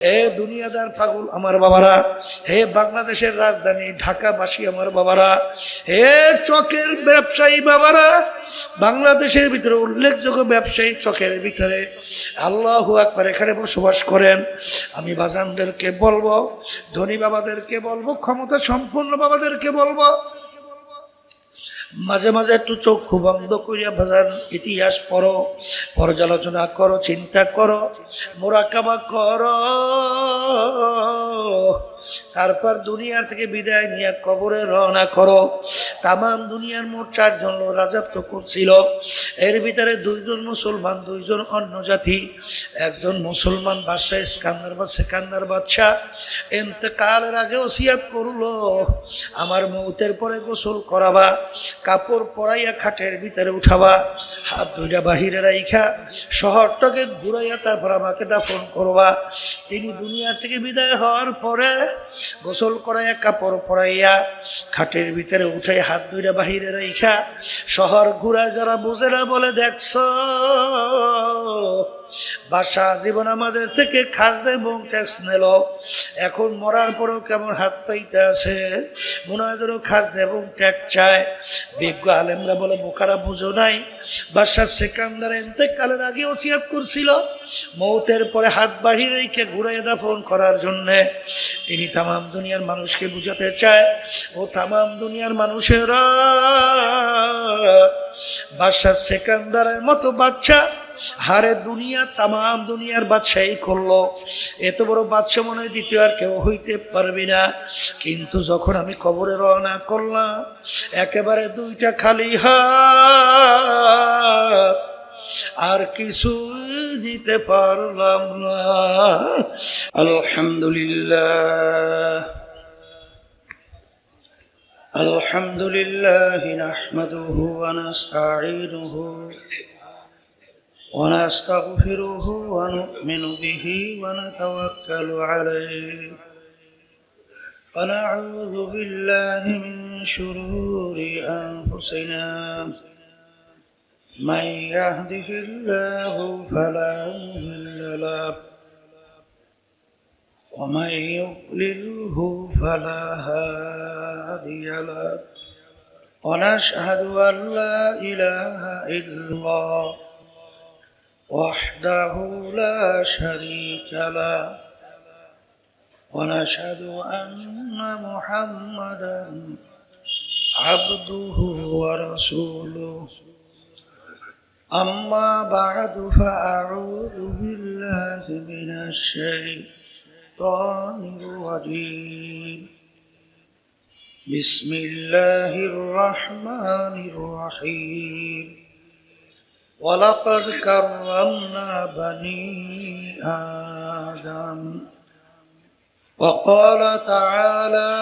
হে দুনিয়াদার পাগল আমার বাবারা, হে বাংলাদেশের রাজধানী ঢাকাবাসী আমার বাবারা, হে চকের ব্যবসায়ী বাবারা, বাংলাদেশের ভিতরে উল্লেখযোগ্য ব্যবসায়ী চকের ভিতরে আল্লাহু আকবার এখানে বসবাস করেন। আমি বাজানদেরকে বলবো, ধনী বাবাদেরকে বলবো, ক্ষমতা সম্পন্ন বাবাদেরকে বলবো, মাঝে মাঝে একটু চক্ষু বন্ধ করিয়া বাজান ইতিহাস পড়ো, পর্যালোচনা করো, চিন্তা করো, মোরাকাবা করো, তারপর দুনিয়ার থেকে বিদায় নিয়ে কবরে রওনা করো। তামাম দুনিয়ার মোট 4 জন লোক রাজত্ব করছিল। এর ভিতরে 2 জন মুসলমান, 2 জন অন্য জাতি। একজন মুসলমান বাদশাহ সেকান্দার বাদশাহ ইন্তেকালের আগে ওসিয়াত করলো, আমার মৌতের পরে গোসল করাবা, কাপড় পরাইয়া খাটের ভিতরে উঠাবা, হাত দুইটা বাহিরে রাইখা শহরটাকে ঘুরাইয়া তারপর আমাকে দাফন করবা। তিনি দুনিয়ার থেকে বিদায় হওয়ার পরে গোসল করাইয়া কাপড় পরাইয়া খাটের ভিতরে উঠাই হাত দুইটা বাহিরে রাইখা শহর ঘুরায়। যারা বুঝে না বলে, দেখছ বাদশা জীবন আমাদের থেকে খাজনা এবং ট্যাক্স নিল, এখন মরার পরেও কেমন হাত পাইতে আছে, মনে হয় যেন খাজনা এবং ট্যাক্স চায়। বিজ্ঞ আলেমরা বলে, বোকারা বুঝো নাই, বাদশা সেকান্দার ইন্তেকালের আগে ওসিয়াত করছিল মৌতের পরে হাত বাহিরে রেখে ঘুরাইয়া দাফন করার জন্যে। তিনি তামাম দুনিয়ার মানুষকে বুঝাতে চায়, ও তামাম দুনিয়ার মানুষেরা, বাদশা সেকান্দারের মতো বাচ্চা হারে দুনিয়া তামাম দুনিয়ার বাদশাহী করলো, এত বড় বাদশা মনে হয় দ্বিতীয় আর কেউ হইতে পারবি না। কিন্তু যখন আমি কবরে রওনা করলাম, একেবারে 2টা খালি হাত, আর কিছু দিতে পারলাম না। আলহামদুলিল্লাহ আলহামদুলিল্লাহ নাহমাদুহু ওয়া নাস্তাঈনুহু ونستغفره ونؤمن به ونتوكل عليه ونعوذ بالله من شرور أنفسنا من يهده الله فلا مضل له ومن يضلله فلا هادي له ونشهد أن لا إله إلا الله وحده لا شريك له ونشهد أن محمدا عبده ورسوله أما بعد فأعوذ بالله من الشيطان الرجيم بسم الله الرحمن الرحيم ولقد كرمنا بني آدم وقال تعالى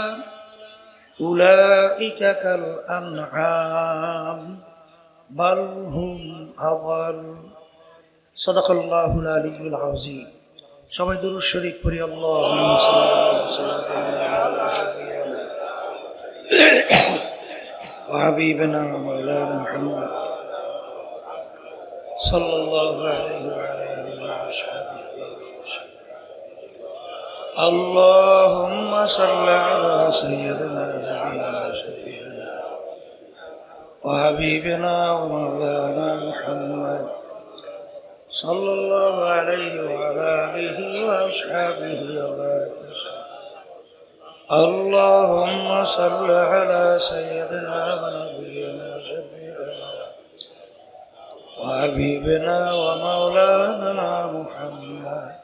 أولئك كالأنعام بل هم أضل صدق الله العلي العظيم সবাই দুরূদ শরীফ পড়ি। আল্লাহুম্মা সাল্লি আলা সাইয়্যিদিনা ওয়া হাবিবিনা ওয়া মাওলানা মুহাম্মদ সাল্লাল্লাহু আলাইহি ওয়া আলিহি ওয়া আসহাবিহি আল্লাহুম্মা সাল্লি আলা সাইয়্যিদিনা নাবিয়িনা শাফিঈনা ওয়া হাবিবিনা ওয়া মাওলানা মুহাম্মদ সাল্লাল্লাহু আলাইহি ওয়া আলিহি ওয়া আসহাবিহি ওয়া বারাকা। আল্লাহুম্মা সাল্লি আলা সাইয়্যিদিনা ওয়া নাবিয়িনা শাফিঈনা وحبيبنا ومولانا محمد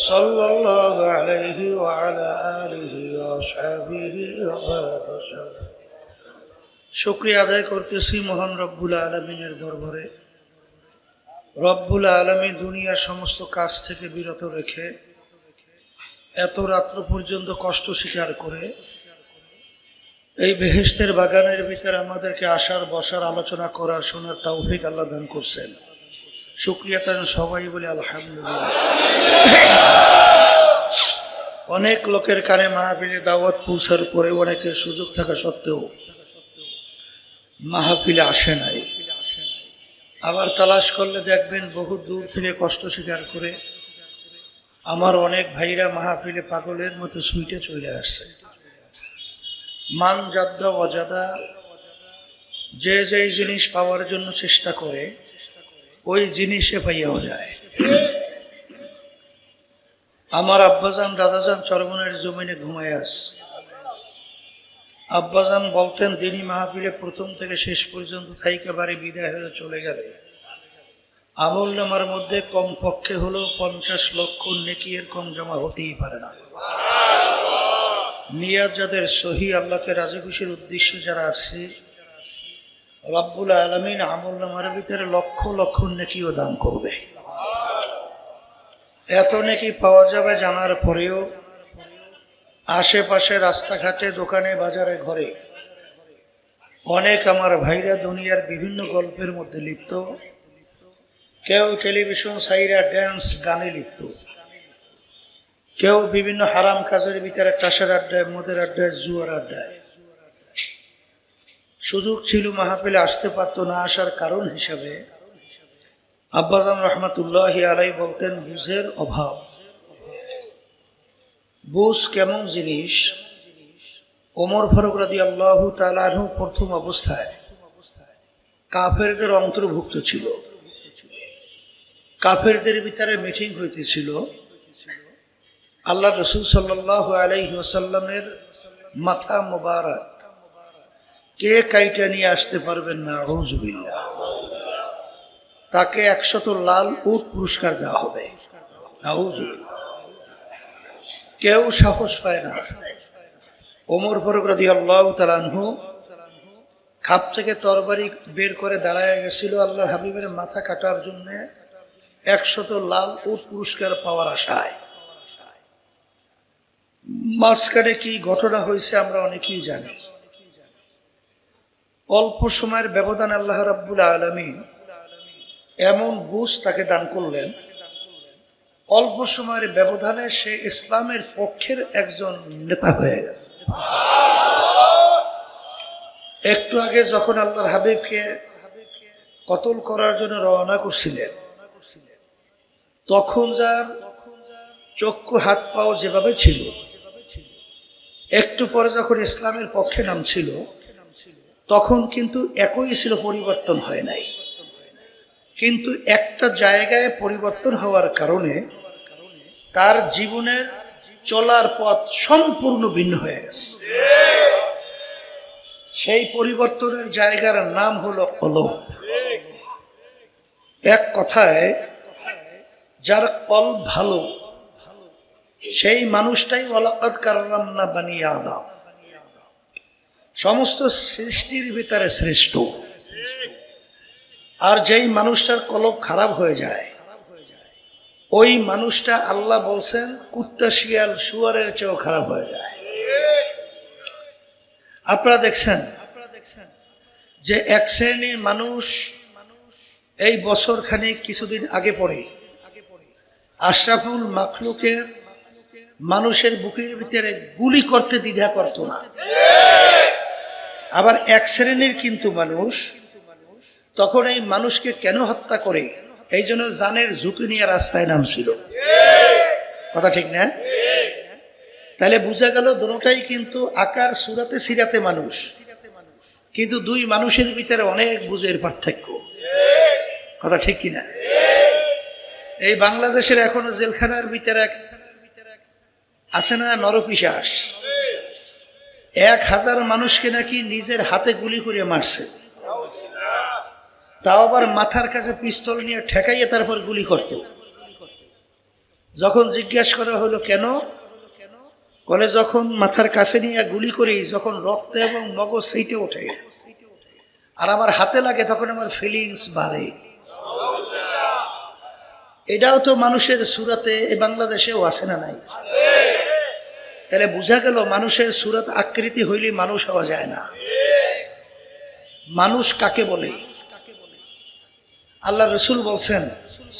صلى الله عليه وعلى آله وأصحابه وسلم। শুকরিয়া আদায় করতেছি মহান রব্বুল আলামিনের দরবারে। রব্বুল আলামিন দুনিয়ার সমস্ত কাজ থেকে বিরত রেখে এত রাত্র পর্যন্ত কষ্ট স্বীকার করে এই বেহেশতের বাগানের ভিতরে আমাদেরকে আসার, বসার, আলোচনা করার, শোনার তৌফিক আল্লাহ দান করছেন। শুকরিয়া তার সবাই বলে আলহামদুলিল্লাহ। অনেক লোকের কানে মাহফিলে দাওয়াত পৌঁছার পরে অনেকের সুযোগ থাকা সত্ত্বেও মাহফিলে আসে নাই। আবার তালাশ করলে দেখবেন বহু দূর থেকে কষ্ট স্বীকার করে আমার অনেক ভাইরা মাহফিলে পাগলের মতো সুইটে চলে আসছে। মান জাদ্দা অজাদা, যে যে জিনিস পাওয়ার জন্য চেষ্টা করে ওই জিনিসে পাইয়াও যায়। আমার আব্বাজান দাদাজান চরমনের জমিনে ঘুমায় আসছে। আব্বাজান বলতেন, দিনী মাহফিলে প্রথম থেকে শেষ পর্যন্ত থাইকে বাড়ি বিদায় হয়ে চলে গেলে আমল নামার মধ্যে কমপক্ষে হলো 50 লক্ষ নেকি, এর কম জমা হতেই পারে না। নিয়াত যাদের সহি, আল্লাহকে রাজি খুশির উদ্দেশ্যে যারা আসছে, রব্বুল আলামিন আমল নামার ভিতরে লক্ষ লক্ষ নেকিও দান করবে। এত নেকি পাওয়া যাবে জানার পরেও আশেপাশে রাস্তাঘাটে, দোকানে, বাজারে, ঘরে অনেক আমার ভাইরা দুনিয়ার বিভিন্ন গল্পের মধ্যে লিপ্ত। কেউ টেলিভিশন সাইরা ড্যান্স গানে লিপ্ত, কেউ বিভিন্ন হারাম কাজের ভিতরে টাসের আড্ডায়, মদের আড্ডায়, জুয়ার আড্ডায়। সুযোগ ছিল মাহফিলে আসতে পারতো না, আসার কারণ হিসাবে আব্বাজান রহমাতুল্লাহি আলাইহি বলতেন, বুঝের অভাব। বুঝ কেমন জিনিস? ওমর ফারুক রাদিয়াল্লাহু তাআলা আনহু প্রথম অবস্থায় কাফেরদের অন্তর্ভুক্ত ছিল। কাফেরদের ভিতরে মিটিং হইতেছিল, আল্লাহ রসুল সাল্লাল্লাহু আলাইহি ওয়াসাল্লামের মাথা মোবারক কে কাইটা নিয়ে আসতে পারবেন না, আউযুবিল্লাহ, তাকে 100 লাল উট পুরস্কার দেওয়া হবে। আউযুবিল্লাহ। কেউ সাহস পায় না। ওমর ফারুক রাদিয়াল্লাহু তাআলা আনহু খাপ থেকে তরবারি বের করে দাঁড়ায় গেছিল আল্লাহর হাবিবের মাথা কাটার জন্য 100 লাল উট পুরস্কার পাওয়ার আশায়। মাঝখানে কি ঘটনা হয়েছে আমরা অনেকেই জানি। অল্প সময়ের ব্যবধান আল্লাহ রাব্বুল আলামিন এমন বুঝ তাকে দান করলেন, অল্প সময়ের ব্যবধানে সে ইসলামের পক্ষের একজন নেতা হয়ে গেছে। একটু আগে যখন আল্লাহর হাবিবকে কতল করার জন্য রওনা করছিলেন, তখন যার চক্ষু হাত পাও যেভাবে ছিল, একটু পরে যখন ইসলামের পক্ষে নামছিল তখন কিন্তু একই ছিল, পরিবর্তন হয় নাই। কিন্তু একটা জায়গায় পরিবর্তন হওয়ার কারণে তার জীবনের চলার পথ সম্পূর্ণ ভিন্ন হয়ে গেছে। সেই পরিবর্তনের জায়গার নাম হলো কলব। এক কথায় যার কলব ভালো সেই মানুষটাই ওয়ালাকাদ কাররামনা বানি আদম, সমস্ত সৃষ্টির ভিতরে শ্রেষ্ঠ। আর যেই মানুষটার কলব খারাপ হয়ে যায় ওই মানুষটা আল্লাহ বলছেন কুত্তা, শিয়াল, শুয়ারের চেয়েও খারাপ হয়ে যায়। আপনারা দেখছেন যে এক শ্রেণীর মানুষ এই বছর খানিক কিছুদিন আগে পরে আশরাফুল মাখলুকের মানুষের বুকের ভিতরে গুলি করতে দ্বিধা করত না। আবার এক শ্রেণীর কিন্তু মানুষ তখন এই মানুষকে কেন হত্যা করে এই জন্য জানের ঝুঁকি নিয়ে রাস্তায় নামছিল। কথা ঠিক না? তাহলে বোঝা গেল দুটোটাই কিন্তু আকার সুরাতে সিরাতে মানুষ, কিন্তু দুই মানুষের ভিতরে অনেক বুঝের পার্থক্য। কথা ঠিক কিনা? এই বাংলাদেশের এখনো জেলখানার ভিতরে আছে না নরপিশাচ, 1000 মানুষকে নাকি নিজের হাতে গুলি করে মারছে, তাও আবার মাথার কাছে পিস্তল নিয়ে ঠেকাইয়ে তারপর গুলি করত। যখন জিজ্ঞাসা করা হলো কেন, বলে যখন মাথার কাছে নিয়ে গুলি করি যখন রক্ত এবং মগজ সেইটে ওঠে আর আমার হাতে লাগে তখন আমার ফিলিংস বাড়ে। এটাও তো মানুষের সুরাতে এ বাংলাদেশেও আছে না নাই? তাহলে বোঝা গেল মানুষের সুরাত আকৃতি হইলে মানুষ হওয়া যায় না। মানুষ কাকে বলে? আল্লাহ রসুল বলছেন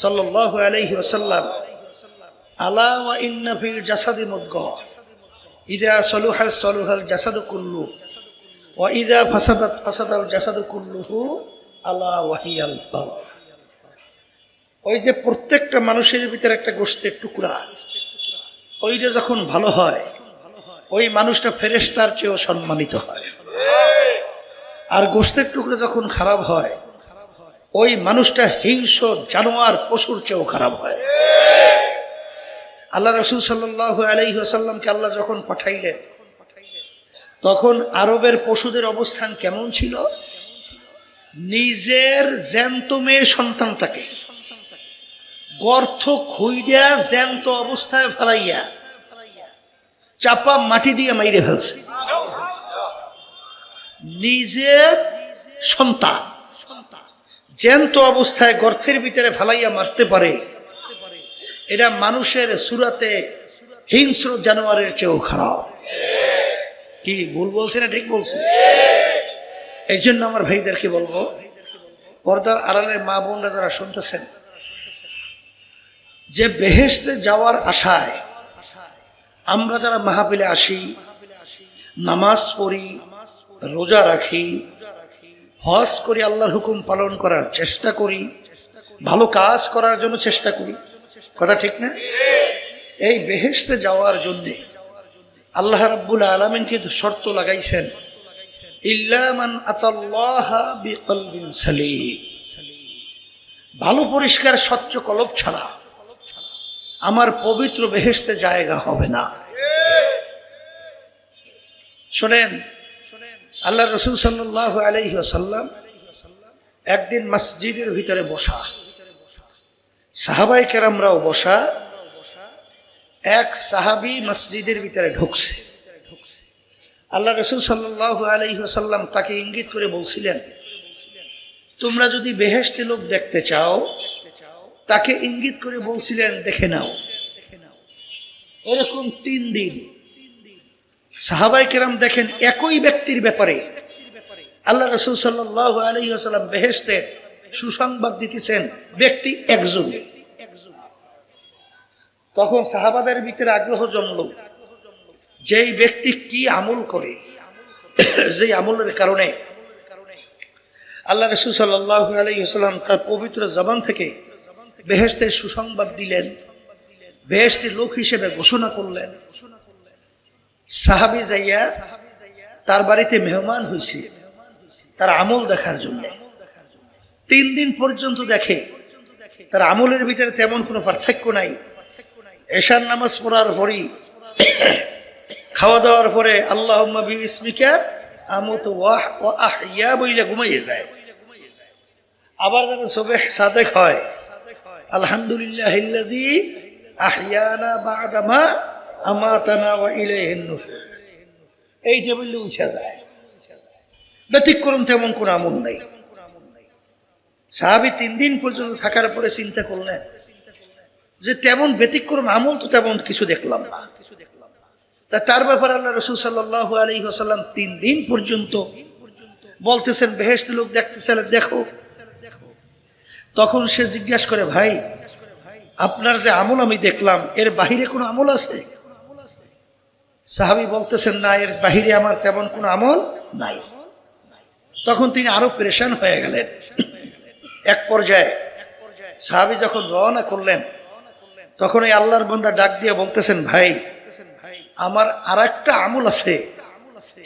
সাল্লাল্লাহু আলাইহি ওয়াসাল্লাম, আলা ওয়া ইন্না ফিল জাসাদি মুদগাহ ইযা সালুহা সালুহাল জাসাদু কুল্লু ওয়া ইযা ফাসাদাত ফাসাদাল জাসাদু কুল্লুহু আলা ওয়াহিয়াল কলব। ওই যে প্রত্যেকটা মানুষের ভিতরে একটা গোশতের টুকরা, ওইটা যখন ভালো হয় ওই মানুষটা ফেরেশতার চেয়েও সম্মানিত হয়। আর গোশতের টুকরো যখন খারাপ হয় ওই মানুষটা হিংস্র জানোয়ার পশুর চেয়েও খারাপ হয়। আল্লাহ রাসূল সাল্লাল্লাহু আলাইহি ওয়াসাল্লামকে আল্লাহ যখন পাঠাইলেন তখন আরবের পশুদের অবস্থান কেমন ছিল? নিজের জ্যান্ত মেয়ে সন্তানটাকে গর্ত খুইয়া জ্যান্ত অবস্থায় ফেলাইয়া চাপা মাটি দিয়ে মাইরে ফেলছে। নিজের সন্তান জ্যান্ত অবস্থায় গর্তের ভিতরে ফেলাইয়া মারতে পারে, এরা মানুষের সুরাতে হিংস্র জানোয়ারের চেয়েও খারাপ। কি ভুল বলছে না ঠিক বলছে? এই জন্য আমার ভাইদেরকে বলবো, পর্দার আড়ালের মা বোনরা যারা শুনতেছেন, যে বেহেশতে যাওয়ার আশায় আমরা যারা মাহফিলে আসি, নামাজ পড়ি, রোজা রাখি, হজ করি, আল্লাহর হুকুম পালন করার চেষ্টা করি, ভালো কাজ করার জন্য চেষ্টা করি, কথা ঠিক না? এই বেহেশতে যাওয়ার জন্য আল্লাহ রাব্বুল আলামিন কিন্তু শর্ত লাগাইছেন, ইল্লা মান আতাল্লাহা বিকলবিন সালিম, ভালো পরিষ্কার স্বচ্ছ কলব ছাড়া আমার পবিত্র বেহেশতে জায়গা হবে না। শোনেন, আল্লাহ রাসূল সাল্লাল্লাহু আলাইহি ওয়াসাল্লাম একদিন মসজিদের ভিতরে বসা, সাহাবায়ে কেরামরাও বসা, এক সাহাবী মসজিদের ভিতরে ঢুকছে। আল্লাহ রাসূল সাল্লাল্লাহু আলাইহি ওয়াসাল্লাম তাকে ইঙ্গিত করে বলছিলেন, তোমরা যদি বেহেশতে লোক দেখতে চাও, তাকে ইঙ্গিত করে বলছিলেন দেখে নাও। এরকম 3 দিন সাহাবায়ে কেরাম দেখেন একই ব্যক্তির ব্যাপারে আল্লাহ রাসূল সাল্লাল্লাহু আলাইহি ওয়াসাল্লাম বেহেশতে সুসংবাদ দিতেছেন, ব্যক্তি একজন। তখন সাহাবাদের ভিতরে আগ্রহ জন্মল, যেই ব্যক্তি কি আমল করে, যেই আমলের কারণে আল্লাহ রাসূল সাল্লাল্লাহু আলাইহি ওয়াসাল্লাম তার পবিত্র জবান থেকে বেহেশতের সুসংবাদ দিলেন, বেহেশতের লোক হিসেবে ঘোষণা করলেন। সাহাবী যাইয়া তার বাড়িতে মেহমান হয়েছে তার আমল দেখার জন্য। 3 দিন পর্যন্ত দেখে তার আমলের ভিতরে তেমন কোনো পার্থক্য নাই। এশার নামাজ পড়ার পরই, খাওয়া দাওয়ার পরে আল্লাহুম্মা বিইসমিকা আমুতু ওয়া আহইয়া বইলে ঘুমাইয়ে যায়। আবার যখন সুবহ সাদেক হয়, আলহামদুলিল্লাহিল্লাযী আহইয়ানা বা'দা মা আমাতানা ওয়া ইলাইহিন নুশুর, এই টেবিলে উঠে যায়। ব্যতিক্রম তেমন কোনো আমল নেই। সাহাবী 3 দিন পর্যন্ত থাকার পরে চিন্তা করলেন যে তেমন ব্যতিক্রম আমল তো তেমন কিছু দেখলাম না। তার ব্যাপারে আল্লাহ রাসূল সাল্লাল্লাহু আলাইহি ওয়াসাল্লাম 3 দিন পর্যন্ত বলতেছেন বেহেশতে লোক দেখতেছে, দেখো। তখন সে জিজ্ঞাসা করে, ভাই আপনার যে আমল আমি দেখলাম এর বাহিরে কোনো আমল আছে? সাহাবী বলতেছেন, না, এর বাহিরে আমার তেমন কোনো আমল নাই। তখন তিনি আরো পেরেশান হয়ে গেলেন। এক পর্যায়ে সাহাবী যখন রওনা করলেন, তখন এই আল্লাহর বান্দা ডাক দিয়ে বলতেছেন, ভাই আমার আরেকটা আমল আছে,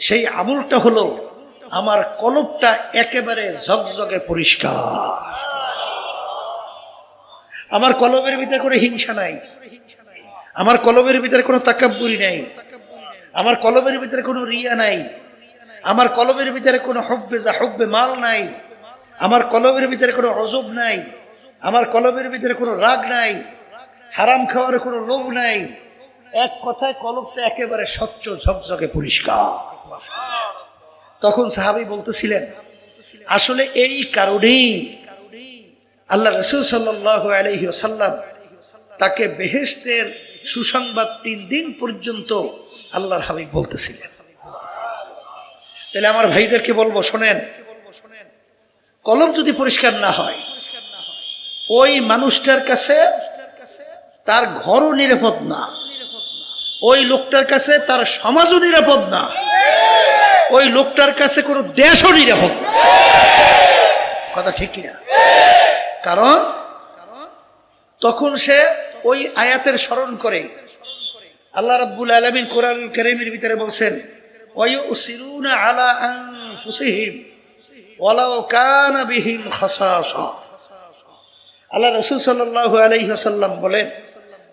সেই আমলটা হলো আমার কলবটা একেবারে ঝকঝকে পরিষ্কার। আমার কলবের ভিতরে কোনো হিংসা নাই, আমার কলবের ভিতরে কোনো তাকাব্বুরি নাই, আমার কলবের ভিতরে কোনো রিয়া নাই, আমার কলবের ভিতরে কোনো হুব্বে মাল নাই, আমার কলবের ভিতরে কোনো অজব নাই, আমার কলবের ভিতরে কোনো রাগ নাই, হারাম খাওয়ার কোনো লোভ নাই। এক কথায় কলবটা একেবারে স্বচ্ছ ঝকঝকে পরিষ্কার। তখন সাহাবী বলতেছিলেন, আসলে এই কারণেই আল্লাহ রাসূল সাল্লাল্লাহু আলাইহি ওয়াসাল্লাম তাকে বেহেশতের সুসংবাদ 3 দিন পর্যন্ত আল্লাহর হাবিব বলতেছিলেন। তাহলে আমার ভাইদেরকে বলবো, শোনেন, কলব যদি পরিষ্কার না হয়, ওই মানুষটার কাছে তার ঘরও নিরাপদ না, ওই লোকটার কাছে তার সমাজও নিরাপদ না, ওই লোকটার কাছে কোনো দেশও নিরাপদ না। কথা ঠিক কিনা? কারণ তখন সে ওই আয়াতের স্মরণ করে, আল্লাহ রাব্বুল আলামিন কোরআনুল কারীমের ভিতরে বলছেন ওয়ায়ুসিরুনা আলা আনফুসিহিম ওয়ালাউ কানা বিহিম খাসাসা। আল্লাহ রাসূল সাল্লাল্লাহু আলাইহি ওয়াসাল্লাম বলেন,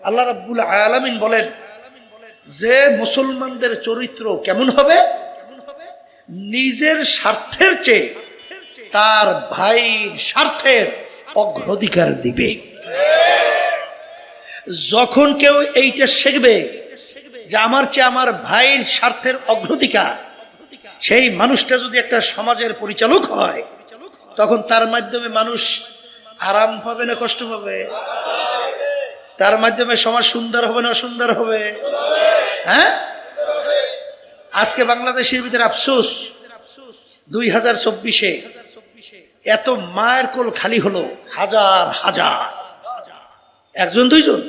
আল্লাহ রাব্বুল আলামিন বলেন যে মুসলমানদের চরিত্র কেমন হবে, নিজের স্বার্থের চেয়ে তার ভাইয়ের স্বার্থের অগ্রাধিকার দিবে। যখন কেউ এইটা শিখবে যে আমার চেয়ে আমার ভাইয়ের স্বার্থের অগ্রাধিকার, সেই মানুষটা যদি একটা সমাজের পরিচালক হয়, তখন তার মাধ্যমে মানুষ আরাম পাবে না কষ্ট পাবে? তার মাধ্যমে সমাজ সুন্দর হবে না অসুন্দর হবে? হ্যাঁ, আজকে বাংলাদেশের ভিতরে আফসোস 2024-এ এত মায়ের কোল খালি হলো, হাজার হাজার, একজন দুইজন,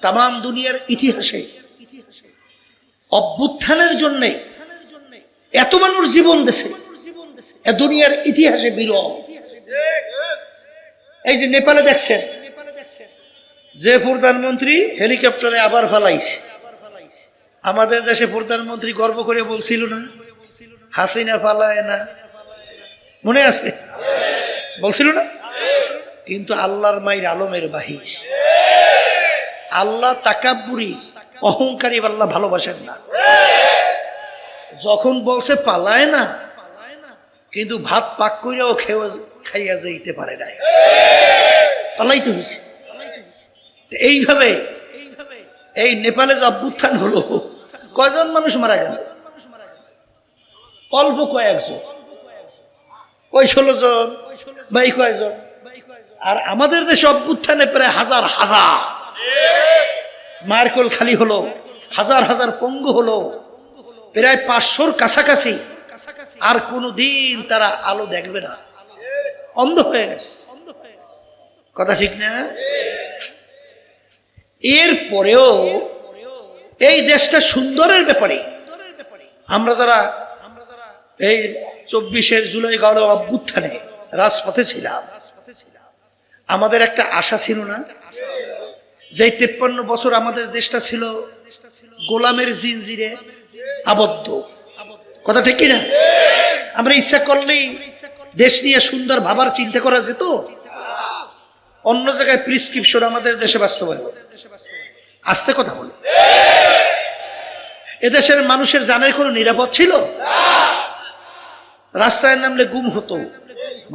তামাম দুনিয়ার ইতিহাসে অভ্যুত্থানের জন্য এত মানুষ জীবন দিয়েছে, দুনিয়ার ইতিহাসে বিরল। এই যে নেপালে দেখছেন যে প্রধানমন্ত্রী হেলিকপ্টারে আবার ফালাইছে, আমাদের দেশে প্রধানমন্ত্রী গর্ব করে বলছিল না হাসিনা ফালায় না, মনে আছে? বলছিল না? কিন্তু আল্লাহর মায়ের আলমের বাহির, আল্লাহ তাকাব্বুরি অহংকারী আল্লাহ ভালোবাসেন না। যখন বলছে পালায় না, কিন্তু ভাত পাক কইরাও খাইয়া যাইতে পারে না, পালাইতে হয়েছে। এইভাবে এই নেপালে যে অভ্যুত্থান হলো, কয়জন মানুষ মারা গেল? অল্প কয়েকজন, ওই 16 জন বা এই কয়েকজন। আর আমাদের দেশে অভ্যুত্থানে প্রায় হাজার হাজার মায়ের কোল খালি হলো, হাজার হাজার পঙ্গু হলো, প্রায় 500-র কাছাকাছি। আর কোনদিন তারা আলো দেখবে না, অন্ধ হয়ে গেছে। কথা ঠিক না? এরপরেও এই দেশটা সুন্দরের ব্যাপারে আমরা যারা এই 24 জুলাই গণ অভ্যুত্থানে রাজপথে ছিলাম, আমাদের একটা আশা ছিল না যে 53 বছর আমাদের দেশটা ছিল গোলামের জিনজিরে আবদ্ধ। কথা ঠিক কিনা? আমরা ইচ্ছা করলেই দেশ নিয়ে সুন্দর ভাবার চিন্তা করা যেত। অন্য জায়গায় প্রিসক্রিপশন, আমাদের দেশে বাস্তবায়ন। আস্তে কথা বলে, এদেশের মানুষের জানের কোনো নিরাপদ ছিল? রাস্তায় নামলে গুম হতো,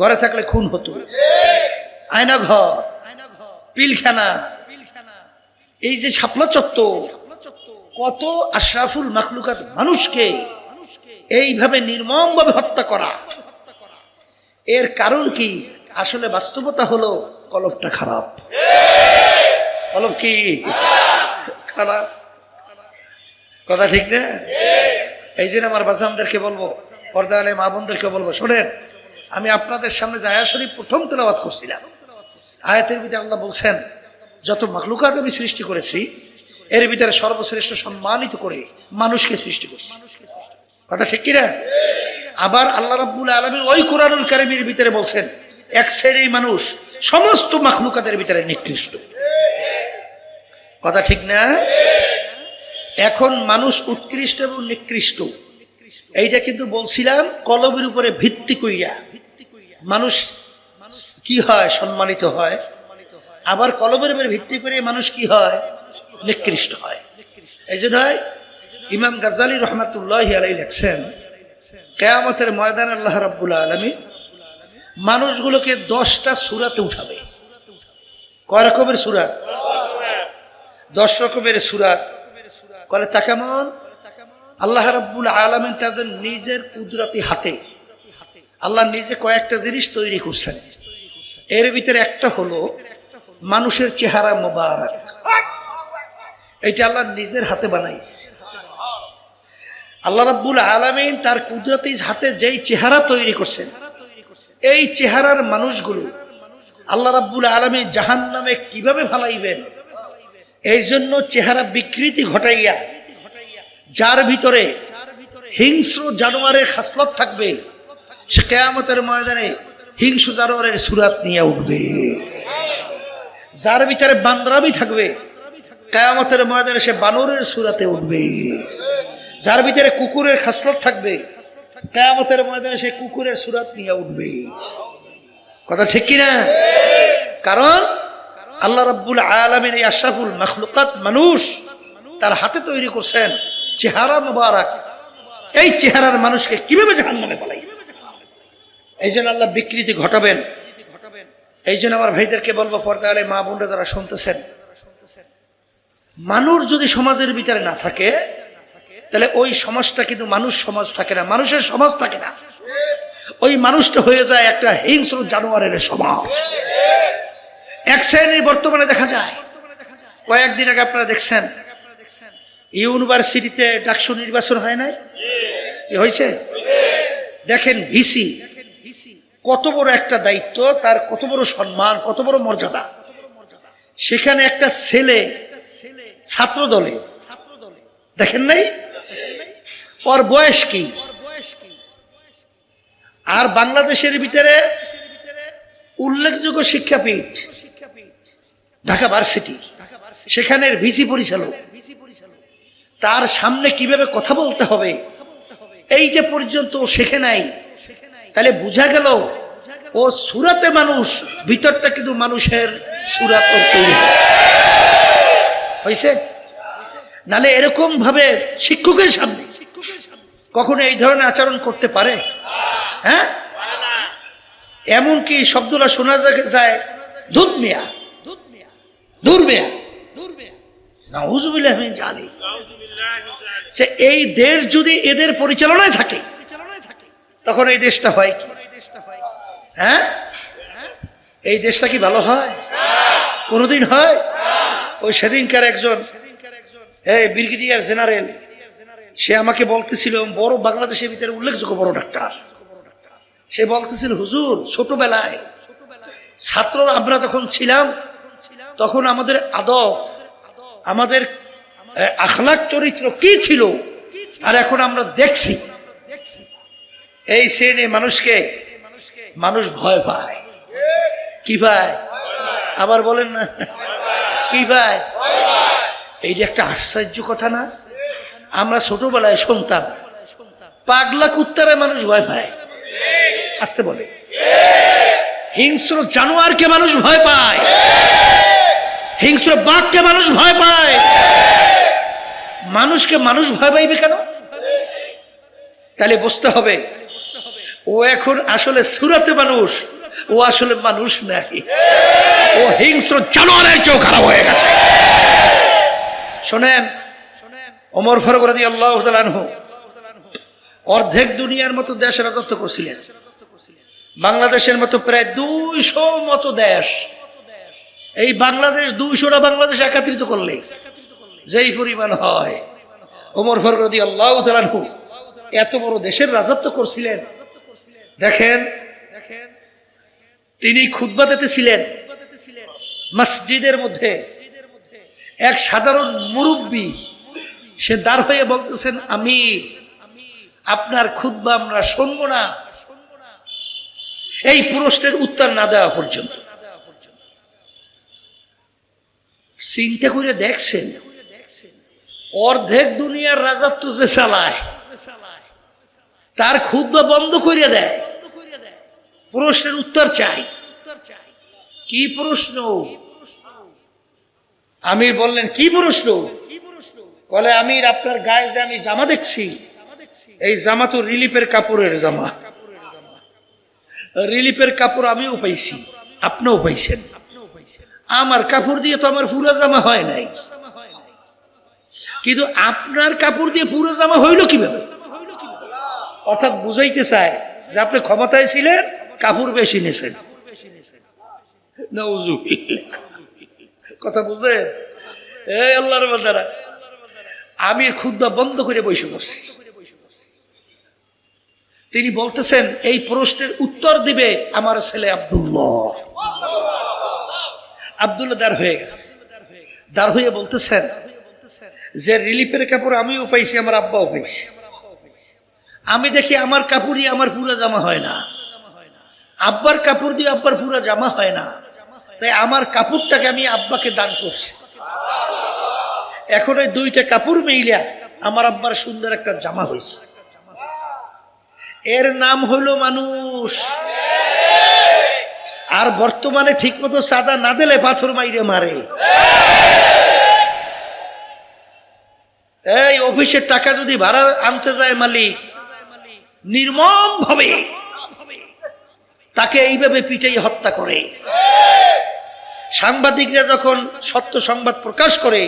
ঘরে থাকলে খুন হতো, আয়না ঘর, পিলখানা, এই যে শাপলা চত্বর, কত আশরাফুল মাখলুকাত মানুষকে এইভাবে নির্মমভাবে হত্যা করা। এর কারণ কি? আসলে বাস্তবতা হলো কলবটা খারাপ। কলব কি খারাপ? কথা ঠিক না? এই জন্য আমার বাজানদেরকে বলবো, পর্দা আলে মা বোনদেরকে বলবো, শোনেন, আমি আপনাদের সামনে যে আয়াত শরীফ প্রথম তেলাওয়াত করছিলাম, আয়াতের ভিতরে আল্লাহ বলছেন যত মাখলুকাত আমি সৃষ্টি করেছি, এর ভিতরে সর্বশ্রেষ্ঠ সম্মানিত করে মানুষকে সৃষ্টি করছি। কথা ঠিক কিনা? আবার আল্লাহ রাব্বুল আলামিন ওই কোরআনুল কারীমের ভিতরে বলছেন এক শ্রেণীর মানুষ সমস্ত মাখলুকাতের ভিতরে নিকৃষ্ট। কথা ঠিক না? এখন মানুষ উৎকৃষ্ট এবং নিকৃষ্ট, এইটা কিন্তু বলছিলাম কলবের উপরে ভিত্তি কইরা মানুষ কি হয়? সম্মানিত হয়। আবার কলবের উপরে ভিত্তি করে মানুষ কি হয়? নিকৃষ্ট হয়। এই জন্য ইমাম গাজ্জালী রহমাতুল্লাহি আলাইহি লেখছেন, কিয়ামতের ময়দানে আল্লাহ রাব্বুল আলামিন মানুষগুলোকে 10টা সূরাতে উঠাবে। কয় রকমের সূরা? 10 রকমের সূরা। বলে তা কেমন? আল্লাহ রাব্বুল আলামিন তাদের নিজের কুদরতি হাতে আল্লাহ নিজে কয়েকটা জিনিস তৈরি করছেন। এর ভিতরে একটা হলো মানুষের চেহারা মোবারক। এটা আল্লাহ নিজের হাতে বানাইছে। আল্লাহ রাব্বুল আলামিন তার কুদরতি হাতে যেই চেহারা তৈরি করছেন, এই চেহারার মানুষগুলো আল্লাহ রাব্বুল আলামিন জাহান্নামে কিভাবে ফালাইবেন, এই জন্য চেহারা বিকৃতি ঘটাইয়া যার ভিতরে হিংস্র জানোয়ারের খাসলত থাকবে, সে কিয়ামতের ময়দানে হিংস্র জানোয়ারের সুরাত নিয়ে উঠবে। যার ভিতরে বান্দরামি থাকবে, কিয়ামতের ময়দানে সে বানরের সূরাতে উঠবে। যার ভিতরে কুকুরের খাসলত থাকবে, কিয়ামতের ময়দানে সে কুকুরের সূরাত নিয়ে উঠবে। কথা ঠিক কিনা? কারণ আল্লাহ রাব্বুল আলামিন এই আশরাফুল মাখলুকাত মানুষ তার হাতে তৈরি করছেন চেহারা মুবারক। এই চেহারার মানুষকে কিভাবে জাহান্নামে পালাই, এই জন্য আল্লাহ বিকৃতি ঘটাবেন। এই জন্য আমার ভাইদেরকে বলবো, পর্দা আলে মা বোনরা যারা শুনতেছেন, মানুষ যদি সমাজের ভিতরে না থাকে তাহলে ওই সমাজটা কিন্তু মানুষ সমাজ থাকে না, মানুষের সমাজ থাকে না। ওই মানুষটা হয়ে যায় একটা হিংস্র জানোয়ারের সমাজ। এক শ্রেণীর বর্তমানে দেখা যায়, কয়েকদিন আগে আপনারা দেখছেন ইউনিভার্সিটিতে ডাকসু নির্বাচন হয় নাই, কি হয়েছে? দেখেন ভিসি কত বড় একটা দায়িত্ব, তার কত বড় সম্মান, কত বড় মর্যাদা। সেখানে একটা ছেলে ছাত্র দলে, দেখেন নাই ওর বয়স কি? আর বাংলাদেশের ভিতরে উল্লেখযোগ্য শিক্ষাপীঠ ঢাকা ভার্সিটি, সেখানের ভিসি পরিচালক, তার সামনে কিভাবে কথা বলতে হবে এইটা পর্যন্ত শেখে নাই। তাহলে বোঝা গেল ও সূরাতে মানুষ, ভিতরটা কিন্তু মানুষের সূরাত তৈরি হয়েছে। নালে এরকম ভাবে শিক্ষকের সামনে কখনো এই ধরনের আচরণ করতে পারে? হ্যাঁ, এমনকি শব্দটা শোনা যায় দুধ মিয়া, দূর মিয়া, নাউযুবিল্লাহি মিন জালিক। সে এই দেশ যদি এদের পরিচালনায় থাকে তখন এই দেশটা হয় কি? হ্যাঁ, এই দেশটা কি ভালো হয়? কোনোদিন হয়? ওই সেদিনকার একজন ব্রিগেডিয়ার জেনারেল, সে আমাকে বলতেছিল, বড় বাংলাদেশের ভিতরে উল্লেখযোগ্য বড় ডাক্তার, সে বলতেছিল, হুজুর ছোটবেলায় ছাত্র আমরা যখন ছিলাম তখন আমাদের আদব, আমাদের আখলাক চরিত্র কি ছিল, আর এখন আমরা দেখছি এই শ্রেণীর মানুষকে মানুষ ভয় পায়। কি পায়? আবার বলেন না, কি পায়? এই যে একটা আশ্চর্য কথা না? আমরা ছোটবেলায় শুনতাম পাগলা কুত্তারে মানুষ ভয় পায়, আসতে বলে হিংস্র জানোয়ারকে মানুষ ভয় পায়, হিংস্র বাঘকে মানুষ ভয় পায়। মানুষকে মানুষ ভয় পাইবে কেন? তাহলে বুঝতে হবে ও এখন আসলে সূরাতে মানুষ, ও আসলে মানুষ নাই, ও হিংস্র জানোয়ারের চেয়েও খারাপ হয়ে গেছে। শোনেন, ওমর ফারুক রাদিয়াল্লাহু তাআলা আনহু অর্ধেক দুনিয়ার মতো দেশ রাজত্ব করছিলেন। বাংলাদেশের মতো প্রায় 200 মতো দেশ, এই বাংলাদেশ 200টা বাংলাদেশ একত্রিত করলে যেই পরিমাণ হয়, ওমর ফারুক রাদিয়াল্লাহু তাআলা আনহু এত বড় দেশের রাজত্ব করছিলেন। দেখেন, তিনি খুতবা দিতেছিলেন মসজিদের মধ্যে, এক সাধারণ মুরব্বী সে দাঁড় হয়ে বলতেছেন, আমির আপনার খুতবা আমরা শুনবো না এই প্রশ্নের উত্তর না দেওয়া পর্যন্ত। চিন্তা করে দেখছেন, অর্ধেক দুনিয়ার রাজত্ব যে চালায় তার খুতবা বন্ধ করে দেয়, প্রশ্নের উত্তর চাই। কি প্রশ্ন? আমির বললেন, কি প্রশ্ন? বলে, আমির আপনার গায়ে যে আমি জামা দেখছি, এই জামা তো রিলিফের কাপড়ের জামা, রিলিফের কাপড় আমিও পাইছি, আপনিও পাইছেন, আমার কাপড় দিয়ে তো আমার পুরো জামা হয় নাই, কিন্তু আপনার কাপড় দিয়ে পুরো জামা হইল কিভাবে? অর্থাৎ বুঝাইতে চায় যে আপনি ক্ষমতায় ছিলেন, কাপড় বেশি নিয়েছেন। কথা বুঝে? এই আল্লাহর বান্দারা, আমি খুতবা বন্ধ করে বসে বসছি। তিনি বলতেছেন, এই প্রশ্নের উত্তর দিবে আমার ছেলে আব্দুল্লাহ। আব্দুল্লাহ দাঁড় হয়ে গেছে, দাঁড় হয়ে বলতেছেন যে রিলিফের কাপড় আমিও পাইছি, আমার আব্বাও পাইছি। আমি দেখি আমার কাপড় দিয়ে আমার পুরো জামা হয় না, আব্বার কাপড় দিয়ে আব্বার পুরো জামা হয় না, তাই আমার কাপড়টাকে আমি আব্বাকে দান করছি। এখন ওই দুইটা কাপড় মিলিয়া আমার আব্বার সুন্দর একটা জামা হয়েছে। এর নাম হলো মানুষ। আর বর্তমানে ঠিক মতো চাঁদা না দিলে পাথর মাইরে মারে। এই অফিসের টাকা যদি ভাড়া আনতে যায় মালিক, নির্মম ভাবে তাকে এইভাবে পিটাই হত্যা করে। সাংবাদিকরা যখন সত্য সংবাদ প্রকাশ করে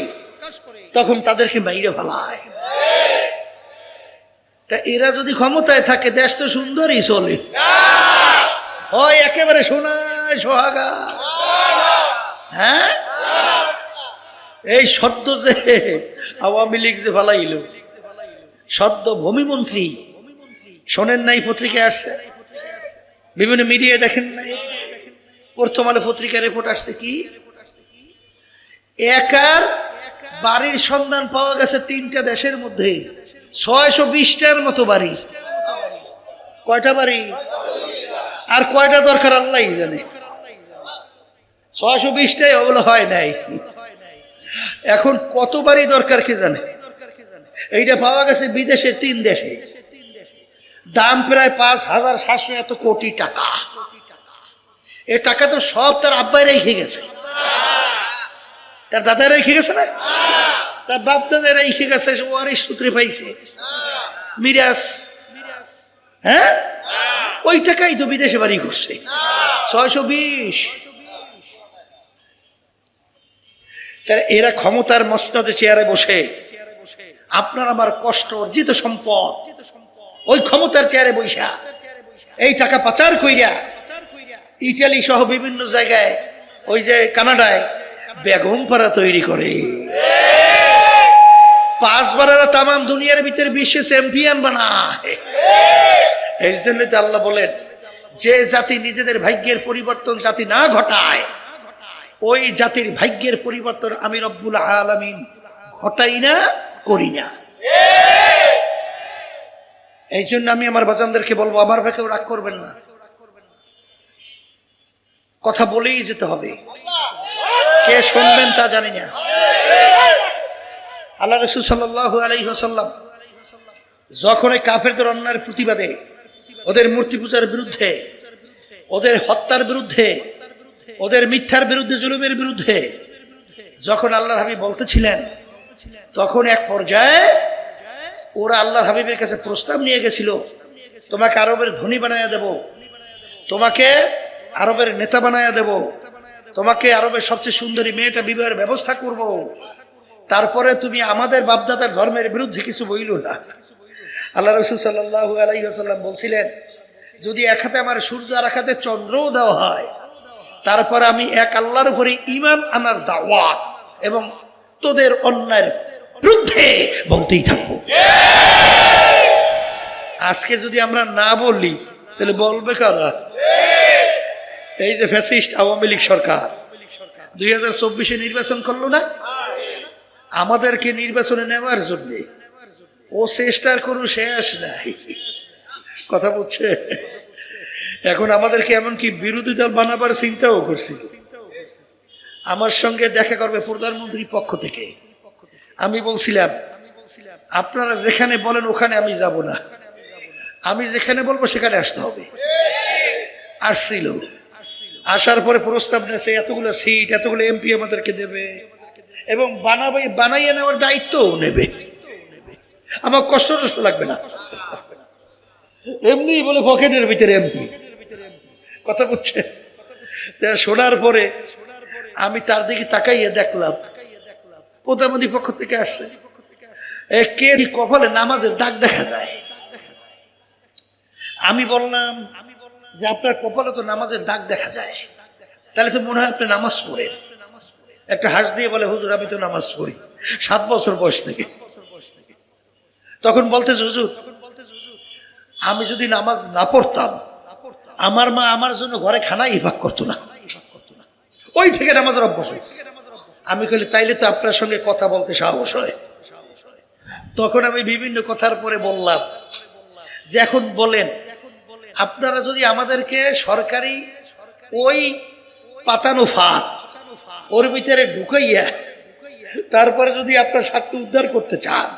তখন তাদেরকে মাইরে ফেলায়। তা এরা যদি ক্ষমতায় থাকে দেশ তো সুন্দরই চলে, হয় একেবারে সোনায় সোহাগা। হ্যাঁ, এই সদ্য যে আওয়ামী লীগ যে ফালাইল, সদ্য ভূমিমন্ত্রী শোনেন নাই? পত্রিকায় আসছে, বিভিন্ন মিডিয়ায় দেখেন নাই? প্রথম আলো পত্রিকার রিপোর্ট আসছে কি, একার বাড়ির সন্ধান পাওয়া গেছে 3টা দেশের মধ্যে 620টার মতো বাড়ি। কয়টা বাড়ি আর কয়টা দরকার আল্লাহই জানে। 620টাই ওগুলো হয় নাই। এখন কত বাড়ি দরকার কে জানে। এইটা পাওয়া গেছে বিদেশের 3 দেশে, দাম প্রায় 5,700 এত কোটি টাকা। এ টাকা তো সব তার আব্বাই রেখে গেছে, তার দাদা রেখে গেছে না, তার বাপ দাদা রেখে গেছে, ওয়ারিশ সূত্রে পাইছে মিরাজ। হ্যাঁ, ওই টাকাই তো বিদেশে বাড়ি করছে 620। তারা এরা ক্ষমতার মসনদে চেয়ারে বসে আপনার আমার কষ্ট অর্জিত সম্পদ ওই ক্ষমতার চেয়ারে বৈশা এই টাকা পাচার কইরা ইটালি সহ বিভিন্ন জায়গায়, ওই যে কানাডায় বেগম পাড়া তৈরি করে। 5 বারেরা তাম দুনিয়ার ভিতরে বিশ্বে চ্যাম্পিয়ন বানায়। এই জন্য তো আল্লাহ বলেন, যে জাতি নিজেদের ভাগ্যের পরিবর্তন জাতি না ঘটায়, ওই জাতির ভাগ্যের পরিবর্তন আমি রব্বুল আলামিন ঘটাই না, করি না। এই জন্য আমি আমার বাজানদেরকে বলবো, আমার ভাই কেউ রাগ করবেন না, কথা বলেই যেতে হবে। কে শুনবেন তা জানি না। আল্লাহ রাসূল সাল্লাল্লাহু আলাইহি ওয়াসাল্লাম যখন এই কাফেরদের অন্যায়ের প্রতিবাদে, ওদের মূর্তি পূজার বিরুদ্ধে, ওদের হত্যার বিরুদ্ধে, ওদের মিথ্যার বিরুদ্ধে, জুলুমের বিরুদ্ধে যখন আল্লাহর হাবিব বলতেছিলেন, তখন এক পর্যায়ে ওরা আল্লাহর হাবিবের কাছে প্রস্তাব নিয়ে গেছিল, তোমাকে আরবের ধনী বানায়া দেব, তোমাকে আরবের নেতা বানায়া দেব, তোমাকে আরবের সবচেয়ে সুন্দরী মেয়েটা বিবাহের ব্যবস্থা করব, তারপরে তুমি আমাদের বাপদাদার ধর্মের বিরুদ্ধে কিছু বইল না। আল্লাহ রাসূল সাল্লাল্লাহু আলাইহি ওয়াসাল্লাম বলছিলেন, যদি এক হাতে আমার সূর্য আর এক হাতে চন্দ্রও দেওয়া হয়, তারপরে আমি এক আল্লাহর উপরে ঈমান আনার দাওয়াত এবং তোদের অন্যায়ের বিরুদ্ধে বলতেই থাকবো। আজকে যদি আমরা না বলি তাহলে বলবে কারা? এই যে ফ্যাসিস্ট আওয়ামী লীগ সরকার 2024-এ নির্বাচন করলো না, আমাদেরকে নির্বাচনে নেওয়ার জন্য ও চেষ্টার কোনো শেষ নাই। কথা বলছে, এখন আমাদেরকে এমনকি বিরোধী দল বানাবার চিন্তাও করছি। আমার সঙ্গে দেখা করবে প্রধানমন্ত্রীর পক্ষ থেকে। আমি বলছিলাম, আপনারা যেখানে বলেন ওখানে আমি যাব না, আমি যেখানে বলবো সেখানে আসতে হবে। আসছিল, আসার পরে প্রস্তাব নেছে এতগুলো সিট, এতগুলো এমপি আমাদেরকে দেবে এবং বানাইয়ে নেওয়ার দায়িত্বও নেবে। আমার কষ্ট লাগবে না, এমনি বলে পকেটের ভিতরে এমপি। কথা বুঝছে? শোনার পরে আমি তার দিকে তাকাইয়ে দেখলাম প্রধানমন্ত্রী পক্ষ থেকে আসছে, কে কপালে নামাজের দাগ দেখা যায়। আমি বললাম যে আপনার কপালে তো নামাজের দাগ দেখা যায়, তাহলে তো মনে হয় আপনি নামাজ পড়েন। একটা হাস দিয়ে বলে, হুজুর আমি তো নামাজ পড়ি 7 বছর বয়স থেকে। তখন বলতেছে, হুজুর আমি যদি নামাজ না পড়তাম আমার মা আমার জন্য ঘরে খানাই হিফাক করতো না, ওই থেকে নামাজের অভ্যাস। আমি কইলে তাইলে তো আপনার সঙ্গে কথা বলতে সাহস হয়। তখন আমি বিভিন্ন কথার পরে বললাম যে এখন বলেন, আপনারা যদি আমাদেরকে সরকারি ওই পাতানো ফাঁদ ওর ভিতরে ঢুকাইয়া তারপরে যদি আপনার স্বার্থ উদ্ধার করতে চান,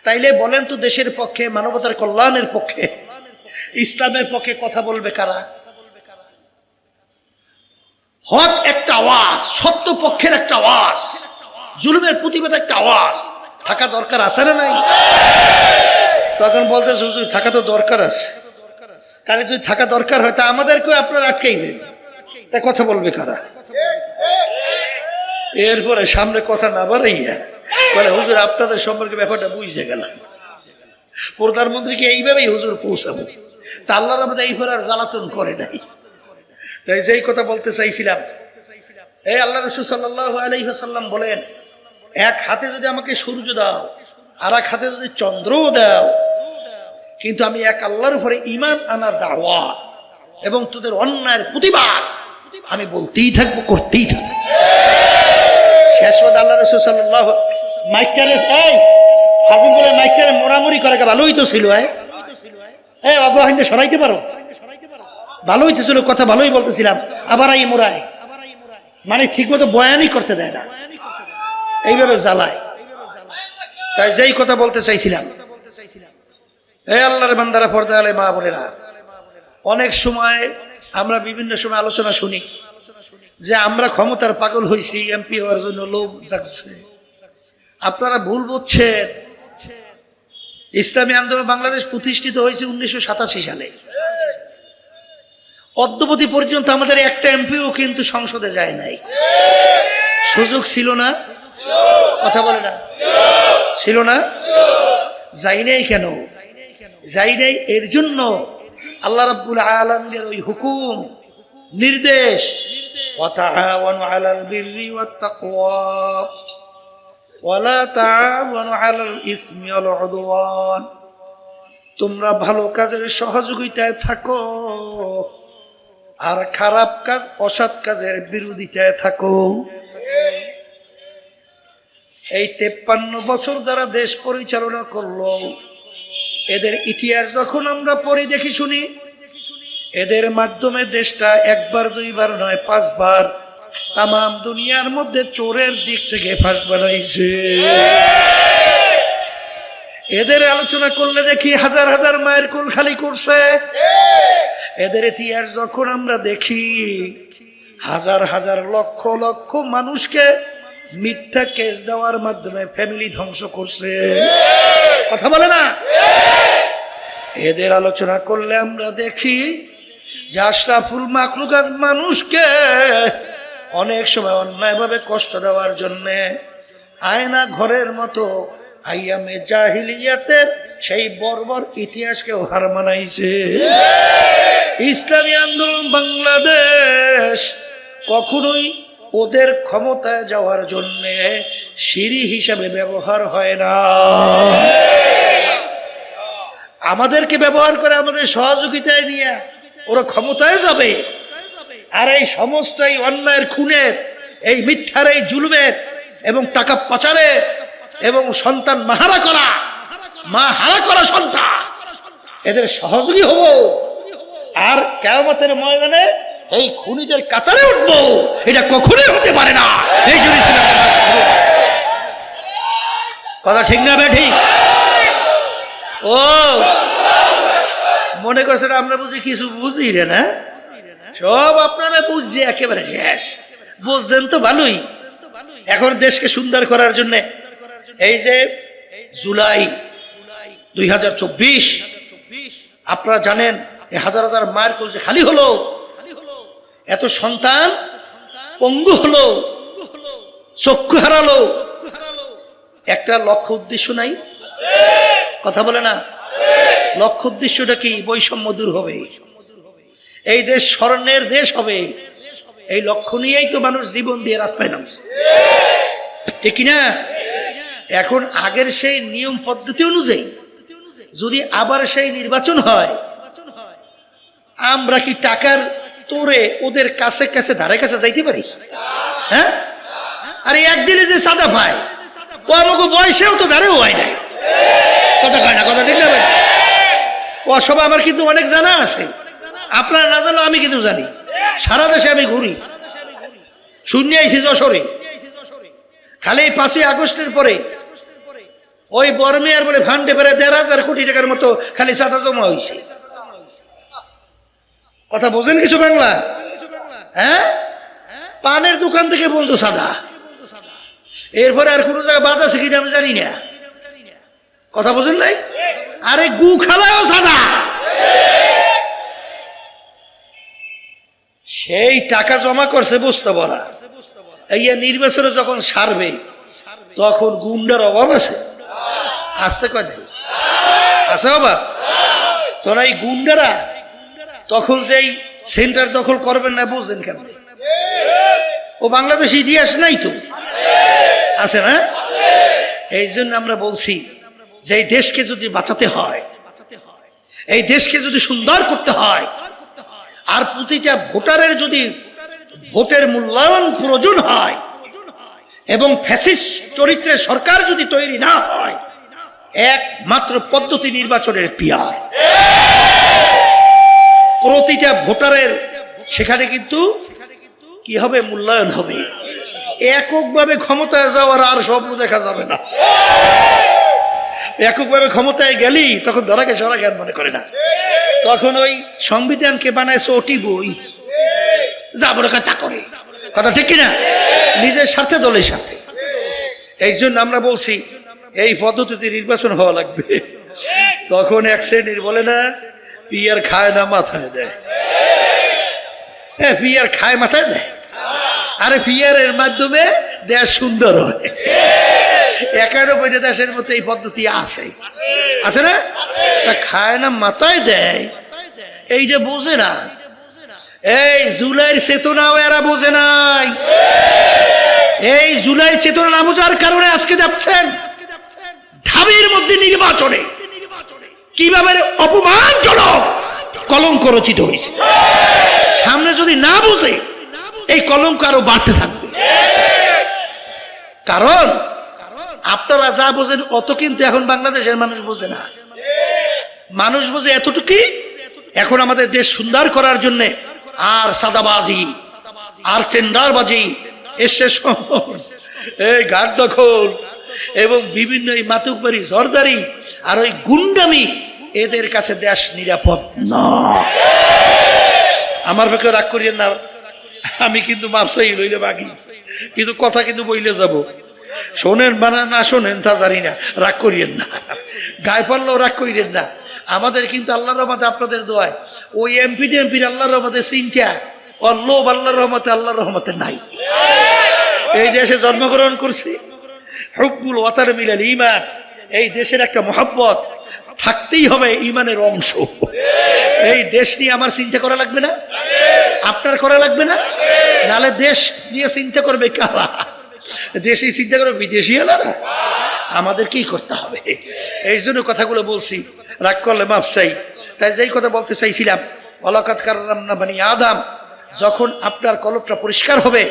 তাইলে বলেন তো দেশের পক্ষে, মানবতার কল্যাণের পক্ষে, ইসলামের পক্ষে কথা বলবে কারা? হক একটা আওয়াজ, সত্য পক্ষের একটা আওয়াজ, জুলুমের প্রতিবাদ একটা আওয়াজ থাকা দরকার আছে না নাই? তখন বলতে হুজুর থাকা তো দরকার আছে, কারণ যদি থাকা দরকার হয় তা আমাদেরকেও আপনারা আটকাইবেন, তা কথা বলবে কারা? এরপরে সামনে কথা না বাড়াইয়া বলে হুজুর আপনাদের সম্পর্কে ব্যাপারটা বুঝে গেলাম, প্রধানমন্ত্রীকে এইভাবেই হুজুর পৌঁছাবো, তা আল্লাহর আমাদের এইভাবে আর জ্বালাতন করে নাই। তাই যেই কথা বলতে চাইছিলাম, এই আল্লাহ রাসূল সাল্লাল্লাহু আলাইহি ওয়াসাল্লাম বলেন, এক হাতে যদি আমাকে সূর্য দাও, আর এক হাতে যদি চন্দ্রও দাও, কিন্তু আমি এক আল্লাহর উপরে ঈমান আনার দাওয়াত এবং তোদের অন্যায়ের প্রতিবাদ আমি বলতেই থাকবো, করতেই থাকবো। শেষ পর্যন্ত আল্লাহ রাসূল সাল্লাল্লাহু মাইকটারে হাজির করে মাইকটারে মোড়ামুড়ি করে ভালোই তো ছিল, বাবা হিন্দে সরাইতে পারো, ভালোই তো ছিল, কথা ভালোই বলতেছিলাম, আবার এই মোড়ায়, মানে ঠিক মতো বয়ানই করতে দেয় না, এইভাবে জ্বালায়। তাই যেই কথা বলতে চাইছিলাম, এই আল্লাহর বান্দারা, পর্দা আলে মা বোনেরা, অনেক সময় আমরা বিভিন্ন সময় আলোচনা শুনি যে আমরা ক্ষমতার পাগল হয়েছি, এমপি হওয়ার জন্য লোভ জাগছে। আপনারা ভুল বুঝছেন। ইসলামী আন্দোলন বাংলাদেশ প্রতিষ্ঠিত হয়েছে 1987 সালে। অদ্যবধি পর্যন্ত আমাদের একটা এমপিও কিন্তু সংসদে যায় নাই। সুযোগ ছিল না? কথা বলে না, ছিল না? যাই নাই কেন? যাই নাই এর জন্য আল্লাহ রাব্বুল আলামিনের ওই হুকুম, নির্দেশ, ওয়াতাআওয়ানু আলাল বিররি ওয়াত তাকওয়া ওয়ালা তাআওয়ানু আলাল ইসমি ওয়াল উদওয়ান, তোমরা ভালো কাজের সহযোগিতায় থাকো আর খারাপ কাজ, অসৎ কাজের বিরোধিতায় থাকো। এই 53 বছর যারা দেশ পরিচালনা করলো, এদের ইতিহাস যখন আমরা পড়ি, দেখি, শুনি, এদের মাধ্যমে দেশটা একবার দুইবার নয় 5 বার তাম দুনিয়ার মধ্যে চোরের দিক থেকে ফাঁস বানাইছে। এদের আলোচনা করলে দেখি হাজার হাজার মায়ের কোল খালি করছে। এদের ইতিহাস যখন আমরা দেখি, হাজার হাজার লক্ষ লক্ষ মানুষকে মিথ্যা কেস দেওয়ার মাধ্যমে ফ্যামিলি ধ্বংস করছে। কথা বলে না? এদের আলোচনা করলে আমরা দেখি যে আশরাফুল মাখলুকাত মানুষকে অনেক সময় অন্যায়ভাবে কষ্ট দেওয়ার জন্য আয়না ঘরের মতো আইয়ামে জাহিলিয়াতের সেই বর্বর ইতিহাসকেও হার মানাইছে। ইসলামী আন্দোলন বাংলাদেশ কখনোই ওদের ক্ষমতায় যাওয়ার জন্য সিঁড়ি হিসাবে ব্যবহার হয় না। আমাদেরকে ব্যবহার করে আমাদের সহযোগিতায় নিয়ে ওরা ক্ষমতায় যাবে, আর এই সমস্ত এই অন্যায়ের, খুনের, এই মিথ্যার, এই জুলুমের এবং টাকা পাচারের এবং সন্তান মাহারা করা, মা হারা করা সন্তান, এদের সহযোগী হব, আর কিয়ামতের ময়দানে এই খুনিদের কাতারে উঠবো। এটা কখনোই হতে পারে না। এই জন্য কথা ঠিক না বে ঠিক? ও মনে করছেন আমরা বুঝি কিছু বুঝি রে না? সব আপনারা বুঝছি একেবারে শেষ। বুঝছেন তো ভালোই। এখন দেশকে সুন্দর করার জন্য এই যে জুলাই 2024, আপনারা জানেন এই হাজার হাজার মায়ের কোল যে খালি হলো, এত সন্তান পঙ্গু হলো, চক্ষু হারালো, একটা লক্ষ্য উদ্দেশ্য নাই? কথা বলে না? লক্ষ্য উদ্দেশ্যটা কি? বৈষম্য দূর হবে, এই দেশ স্বর্ণের দেশ হবে, এই লক্ষ্য নিয়েই তো মানুষ জীবন দিয়ে রাস্তায় নামছে, ঠিক না? এখন আগের সেই নিয়ম পদ্ধতি অনুযায়ী যদি আবার সেই নির্বাচন হয়, আমরা কি টাকার তোরে ওদের কাছে কাছে ধারে কাছে যাইতে পারি? হ্যাঁ, আরে একদিনে যে সাদা পায় ও আমাকে বয়সেও তো ধারেও হয় নাই। কথা কয় না? কথা ঠিক না? ও সব আমার কিন্তু অনেক জানা আছে, আপনারা না জানো, আমি কিন্তু জানি। সারা দেশে আমি ঘুরি, শূন্য আইছি যশোরে, খালি 5ই আগস্টের পরে ওই বর্মিয়ার বলে ফান্ডে পেরে 1,500 কোটি টাকার মতো খালি চাঁদা জমা হয়েছে। কথা বোঝেন কিছু বাংলা? হ্যাঁ, পানের দোকান থেকে বন্ধু সাদা, এরপরে আর কোনো জায়গায় বাদ আছে কিনা আমি জানি না। কথা বোঝেন নাই? আরে গু খালাও সাদা। সেই টাকা জমা করছে বস্তা ভরা। এই নির্বাচনে যখন সারবে তখন গুন্ডার অভাব আছে? আসতে কয় আছে অভাব? তোরা এই গুন্ডারা তখন যেই সেন্টার দখল করবেন না বুঝলেন কেমন? ও বাংলাদেশ ইতিহাস নাই তো আছে না? এই জন্য আমরা বলছি যে এই দেশকে যদি বাঁচাতে হয়, এই দেশকে যদি সুন্দর করতে হয়, আর প্রতিটা ভোটারের যদি ভোটের মূল্যায়ন প্রয়োজন হয় এবং ফ্যাসিস্ট চরিত্রের সরকার যদি তৈরি না হয়, একমাত্র পদ্ধতি নির্বাচনের পিয়ার। প্রতিটা ভোটারের সেখানে কিন্তু কি হবে? মূল্যায়ন হবে। এককভাবে ক্ষমতায় যাওয়ার আর স্বপ্ন দেখা যাবে না। এককভাবে ক্ষমতায় গেলি তখন ধরাকে সরা জ্ঞান মনে করে না। তখন ওই সংবিধানকে বানাইছে ওটি বই, যা বড় কথা করে। কথা ঠিক কিনা? নিজের স্বার্থে দলের সাথে। এই জন্য আমরা বলছি এই পদ্ধতিতে নির্বাচন হওয়া লাগবে। তখন এক শ্রেণীর বলে না, পিয়ার খায় না মাথায় দেয়। হ্যাঁ, পিয়ার খায় মাথায় দেয়। আরে পিয়ারের মাধ্যমে দেশ সুন্দর হয়। 91 দেশের মধ্যে এই পদ্ধতি আছে, আছে না? খায় না মাথায় দেয়, এইটা বোঝে না। এই জুলাইয়ের চেতনাও এরা বোঝে নাই। এই জুলাইয়ের চেতনা না বোঝার কারণে আজকে যাচ্ছেন ঢাবির মধ্যে নির্বাচনে কিভাবে অপমানজনক কলঙ্ক রচিত হয়েছে। সামনে যদি না বোঝে এই কলঙ্ক আরো বাড়তে থাকবে। কারণ আপনারা যা বোঝেন অত কিন্তু এখন বাংলাদেশের মানুষ বোঝে না। মানুষ বোঝে এতটুকুই, এখন আমাদের দেশ সুন্দর করার জন্য আর সাদাবাজি আর টেন্ডারবাজি এসে এই ঘাট দখল এবং বিভিন্ন এই মাতুকবাড়ি জর্দারি আর ওই গুন্ডামি, এদের কাছে দেশ নিরাপদ না। আমার পক্ষে রাগ করিয়েন না, আমি কিন্তু মাপসাই লইলে বাগি, কিন্তু কথা কিন্তু বইলে যাব। শোনেন বানা না শোনেন তা জানি না, রাগ করিয়েন না। গায়ে পারলেও রাগ করিয়েন না। আমাদের কিন্তু আল্লাহর রহমতে, আপনাদের দোয়ায় ওই এমপি টেমপির আল্লাহর রহমতে চিন্তা ও লোভ আল্লাহর রহমতে, আল্লাহর রহমতে নাই। এই দেশে জন্মগ্রহণ করছি, হুব্বুল ওয়াতার মিলাল ঈমান, এই দেশের একটা মহব্বত থাকতেই হবে, ঈমানের অংশ। এই দেশ নিয়ে আমার চিন্তা করা লাগবে না? আপনার করা লাগবে না? নালে দেশ নিয়ে চিন্তা করবে কারা? দেশি চিন্তা করবে বিদেশি এলারা। আমাদের কি করতে হবে? এই জন্য কথাগুলো বলছি, রাগ করলে মাপ চাই। তাই যেই কথা বলতে চাইছিলাম, ওয়ালাকাদ কাররামনা বানি আদম, যখন আপনার কলবটা পরিষ্কার হবে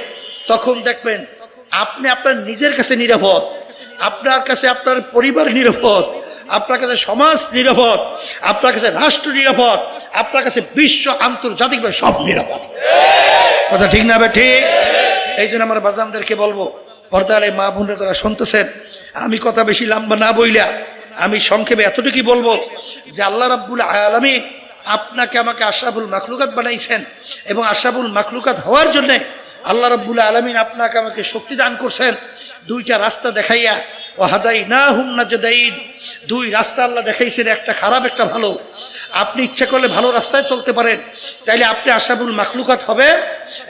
তখন দেখবেন আপনি আপনার নিজের কাছে নিরাপদ, আপনার কাছে আপনার পরিবার নিরাপদ, আপনার কাছে সমাজ নিরাপদ, আপনার কাছে রাষ্ট্র নিরাপদ, আপনার কাছে বিশ্ব আন্তর্জাতিকভাবে সব নিরাপদ। কথা ঠিক না? ঠিক। এই জন্য আমার বাজানদেরকে বলবো, পর্দালে মা বোনরা যারা শুনতেছেন, আমি কথা বেশি লম্বা না বইলা আমি সংক্ষেপে এতটুকুই বলবো যে আল্লাহ রাব্বুল আলামিন আপনাকে আমাকে আশরাফুল মাখলুকাত বানাইছেন এবং আশরাফুল মাখলুকাত হওয়ার জন্য আল্লাহ রাব্বুল আলামিন আপনাকে আমাকে শক্তি দান করছেন। দুইটা রাস্তা দেখাইয়া, ও হাদাইনাহুম নাজদাইন, দুই রাস্তা আল্লাহ দেখাইছেন, একটা খারাপ একটা ভালো। আপনি ইচ্ছা করলে ভালো রাস্তায় চলতে পারেন, তাইলে আপনি আশরাফুল মাখলুকাত হবেন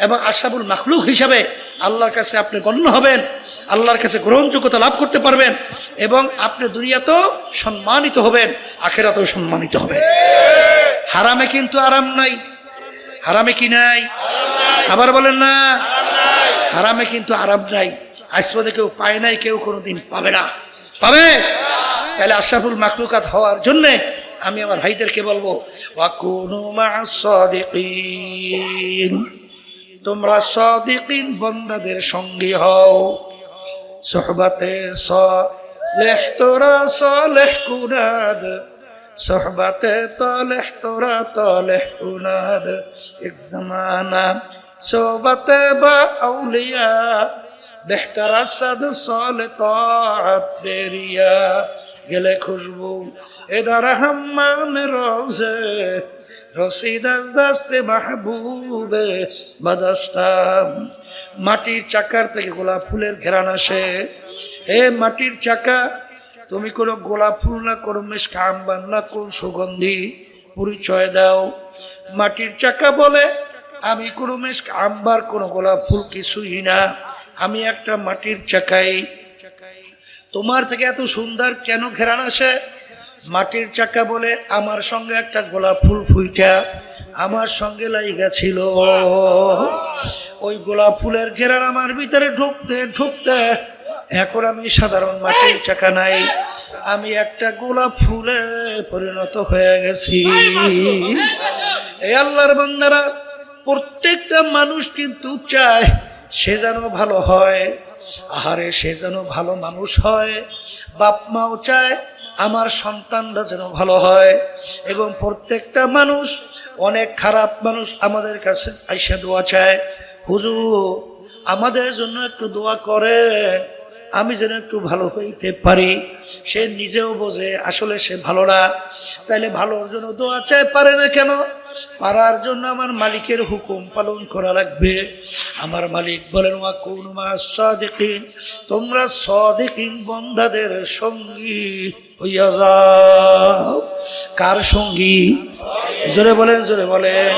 এবং আশরাফুল মাখলুক হিসাবে আল্লাহর কাছে আপনি গণ্য হবেন, আল্লাহর কাছে গ্রহণযোগ্যতা লাভ করতে পারবেন এবং আপনি দুনিয়াতেও সম্মানিত হবেন, আখিরাতেও সম্মানিত হবেন। হারামে কিন্তু আরাম নাই। হারামে কি নাই? আবার বলেন না, হারামে কিন্তু আরাম নাই। আজ পর্যন্ত কেউ পায় নাই, কেউ কোনোদিন পাবে না। পাবে? তাহলে আশরাফুল মাখলুকাত হওয়ার জন্যে আমি আমার ভাইদেরকে বলবো, ওয়াকুনু মা'আস সাদিকিন, তোমরা সাদিকিন বান্দাদের সঙ্গী হও। সুহবাতে সালেহ তোরা সালেহ কুনাদ, সুহবাতে তালেহ তোরা তালেহ কুনাদ। এক জামানা সোহবতে বা আউলিয়া बेहतर असद साल ताअत बेरिया गले खुशबू इधर हम्माम रोज़े रसीद दस्ते महबूबे बदस्ताम মাটির চাকার থেকে গোলাপ ফুলের ঘেরান আসে। এ মাটির চাকা, তুমি কোনো গোলাপ ফুল না, কোনো মিষ্টি আম্বার না, কোন সুগন্ধি পরিচয় দাও। মাটির চাকা বলে আমি কোনো মিষ্টি আম্বার, কোনো গোলাপ ফুল কিছুই না, আমি একটা মাটির চাকাই। তোমার থেকে এত সুন্দর কেন ঘেরান আসে? মাটির চাকা বলে আমার সঙ্গে একটা গোলাপ ফুল ফুইটা আমার সঙ্গে লাইগা ছিল। ওই গোলাপ ফুলের ঘেরান আমার ভিতরে ঢুকতে ঢুকতে এখন আমি সাধারণ মাটির চাকা নাই, আমি একটা গোলাপ ফুলে পরিণত হয়ে গেছি। এই আল্লাহর বান্দারা, প্রত্যেকটা মানুষ কিন্তু চায় সে যেন ভালো হয়। আহারে, সে যেন ভালো মানুষ হয়। বাপ মাও চায় আমার সন্তানরা যেন ভালো হয়। এবং প্রত্যেকটা মানুষ, অনেক খারাপ মানুষ আমাদের কাছে আইসা দোয়া চায়, হুজুর আমাদের জন্য একটু দোয়া করেন, আমি যেন একটু ভালো হইতে পারি। সে নিজেও বোঝে আসলে সে ভালো না, তাইলে ভালোর জন্য দোয়া চায়, পারে না কেন? পারার জন্য আমার মালিকের হুকুম পালন করা লাগবে। আমার মালিক বলেন ওয়া কুনু মা'আস সাদিকিন, তোমরা সাদিকিন বান্দাদের সঙ্গী হইয়া যাও। কার সঙ্গী? জোরে বলেন, জোরে বলেন,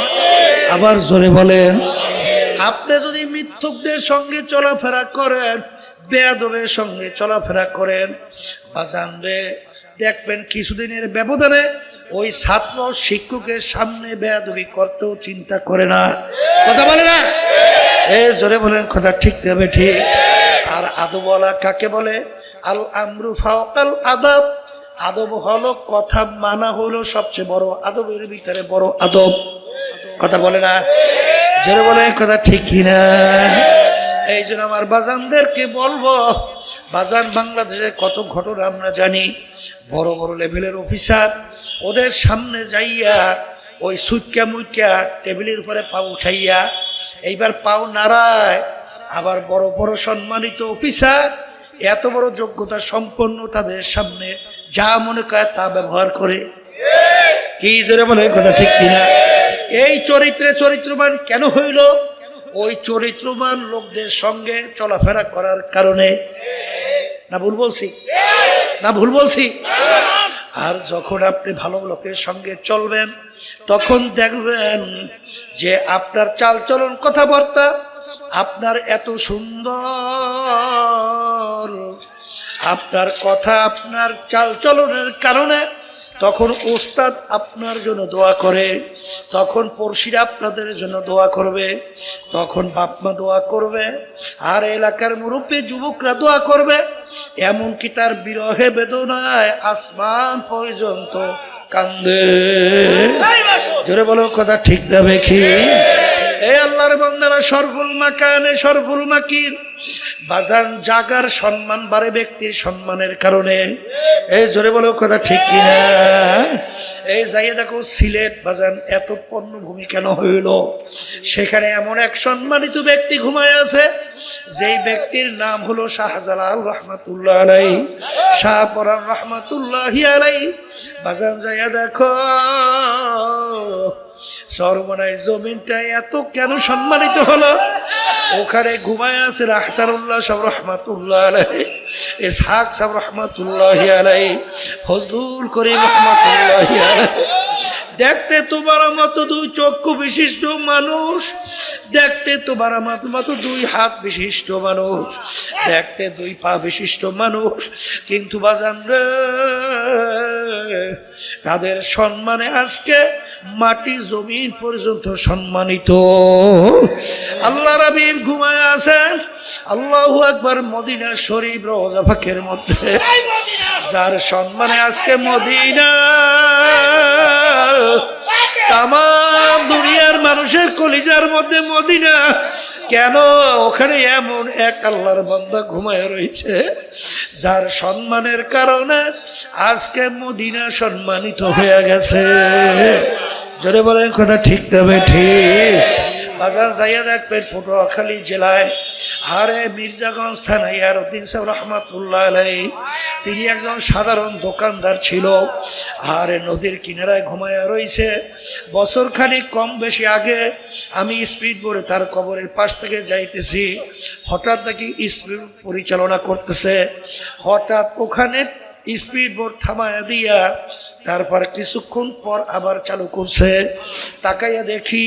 আবার জোরে বলেন। আপনি যদি মিথ্যুকদের সঙ্গে চলাফেরা করেন, বেয়াদবের সঙ্গে চলাফেরা করেন, বাজান রে, দেখবেন কিছুদিনের ব্যবধানে ওই ছাত্র শিক্ষকের সামনে বেয়াদবি করতেও চিন্তা করে না। কথা বলে না? এ জোরে বলেন, কথা ঠিক হবে ঠিক। আর আদবওয়ালা কাকে বলে? আল আমরু ফাওকাল আদব। আদব হলো কথা মানা, হলো সবচেয়ে বড় আদবের ভিতরে বড় আদব। কথা বলে না? জোরে বলেন, কথা ঠিক কিনা? এই জন্য আমার বাজানদেরকে বলবো, বাজান বাংলাদেশে কত ঘটনা আমরা জানি। বড় বড় লেভেলের অফিসার ওদের সামনে যাইয়া ওই সুটকা মুটকা টেবিলের উপরে পা উঠাইয়া এইবার পাও নাড়ায়। আবার বড় বড় সম্মানিত অফিসার এত বড় যোগ্যতা সম্পন্ন তাদের সামনে যা মনে করে তা ব্যবহার করে। কি জোরে বলে, কথা ঠিক কিনা? এই চরিত্রে চরিত্রবান কেন হইল? ওই চরিত্রবান লোকদের সঙ্গে চলাফেরা করার কারণে। না ভুল বলছি? না ভুল বলছি? আর যখন আপনি ভালো লোকের সঙ্গে চলবেন, তখন দেখবেন যে আপনার চালচলন কথাবার্তা আপনার এত সুন্দর, আপনার কথা আপনার চালচলনের কারণে তখন ওস্তাদ আপনার জন্য দোয়া করে, তখন পড়শিরা আপনাদের জন্য দোয়া করবে, তখন বাপমা দোয়া করবে, আর এলাকার মুরব্বী যুবকরা দোয়া করবে। এমনকি তার বিরহে বেদনায় আসমান পর্যন্ত কান্দে। জোরে বলো, কথা ঠিক না বেখি? এই আল্লাহর বান্দারা, শরফুল মাকানে শরফুল মাকির, বাজান জাগার সম্মান বাড়ে ব্যক্তির সম্মানের কারণে। এই জোরে বলো, কথা ঠিক কিনা? এই যাইয়ে দেখো সিলেট বাজান এত পণ্যভূমি কেন হইল? সেখানে এমন এক সম্মানিত ব্যক্তি ঘুমায় আছে, যেই ব্যক্তির নাম হলো শাহজালাল রহমাতুল্লাহ আলাই, শাহপরান রহমাতুল্লাহি আলাই। বাজান যাইয়া দেখো সরমনাই জমিনটা এত কেন সম্মানিত হলো? ওখানে ঘুমায় আছে আহসানুল্লাহ সাহেব রহমাতুল্লাহ আলাইহি, ইসহাক সাহেব রহমাতুল্লাহ আলাইহি, ফজলুল করিম রহমাতুল্লাহ আলাইহি। দেখতে তোমার মতো দুই চক্ষু বিশিষ্ট মানুষ, দেখতে তোমার মতো দুই হাত বিশিষ্ট মানুষ, দেখতে দুই পা বিশিষ্ট মানুষ, কিন্তু বাজান রে, তাদের সম্মানে আজকে মাটি জমিন পর্যন্ত সম্মানিত। আল্লাহ রাবিব ঘুমায় আছেন, আল্লাহু আকবার, মদিনা শরীফ রওজা পাকের মধ্যে, যার সম্মানে আজকে মদিনা তামাম দুনিয়ার মানুষের কলিজার মধ্যে মদিনা। কেন? ওখানে এমন এক আল্লাহর বান্দা ঘুমায় রয়েছে, যার সম্মানের কারণে আজকে মদিনা সম্মানিত হয়ে গেছে। জোরে বলেন, কথা ঠিক না ঠিক? বাজার যাইয়া দেখবেন পটুয়াখালী জেলায় হারে মির্জাগঞ্জ থানায় ইয়ারউদ্দিন সাহেব রহমাতুল্লাহ আলাইহি, তিনি একজন সাধারণ দোকানদার ছিল। আরে নদীর কিনারায় ঘুমায়া রইছে। বছর খানিক কম বেশি আগে আমি স্পিড বোর্ডে তার কবরের পাশ থেকে যাইতেছি, হঠাৎ দেখি স্পিড পরিচালনা করতেছে। হঠাৎ ওখানে স্পিড বোর্ড থামায়া দিয়া তারপর কিছুক্ষণ পর আবার চালু করছে। তাকাইয়া দেখি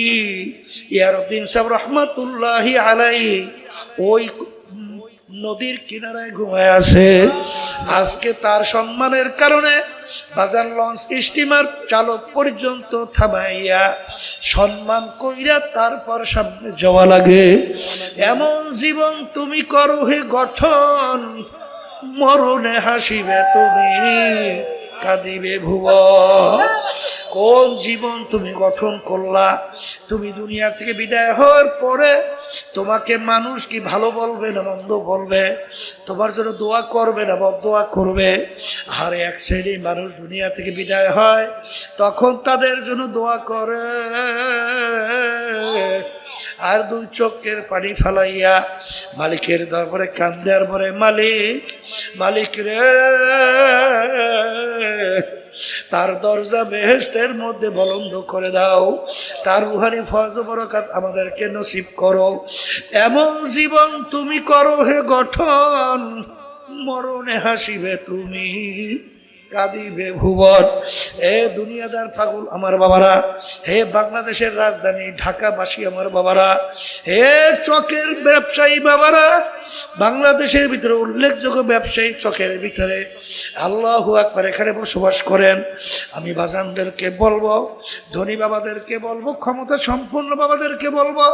ইয়ারউদ্দিন সাহেব রহমাতুল্লাহি আলাইহি ওই নদীর কিনারায় ঘুমায় আছে। আজকে তার সম্মানের কারণে বাজার লঞ্চ স্টিমার চালক পর্যন্ত থামাইয়া সম্মান কইরা তারপর সামনে যাওয়া লাগে। এমন জীবন তুমি করো হে গঠন, মরণে হাসিবে তুমি কাঁদিবে ভুবন। কোন জীবন তুমি গঠন করলা? তুমি দুনিয়া থেকে বিদায় হওয়ার পরে তোমাকে মানুষ কি ভালো বলবে না মন্দ বলবে? তোমার জন্য দোয়া করবে না বদদোয়া করবে? আর এক শ্রেণীর মানুষ দুনিয়া থেকে বিদায় হয়, তখন তাদের জন্য দোয়া করে আর দুই চোখের পানি ফেলাইয়া মালিকের দরবারে কান্দে আর বলে, মালিক মালিক রে, তার দরজা বেহেশতের মধ্যে বলন্দ করে দাও, তার রুহানি ফয়জ বরকত আমাদেরকে নসিব করো। এমন জীবন তুমি করো হে গঠন, মরণে হাসিবে তুমি কাঁদিবে ভুবন। হে দুনিয়াদার পাগল আমার বাবারা, হে বাংলাদেশের রাজধানী ঢাকাবাসী আমার বাবারা, হে চকের ব্যবসায়ী বাবারা, বাংলাদেশের ভিতরে উল্লেখযোগ্য ব্যবসায়ী চকের ভিতরে আল্লাহু আকবার এখানে বসবাস করেন। আমি বাজানদেরকে বলবো, ধনী বাবাদেরকে বলবো, ক্ষমতা সম্পন্ন বাবাদেরকে বলবো,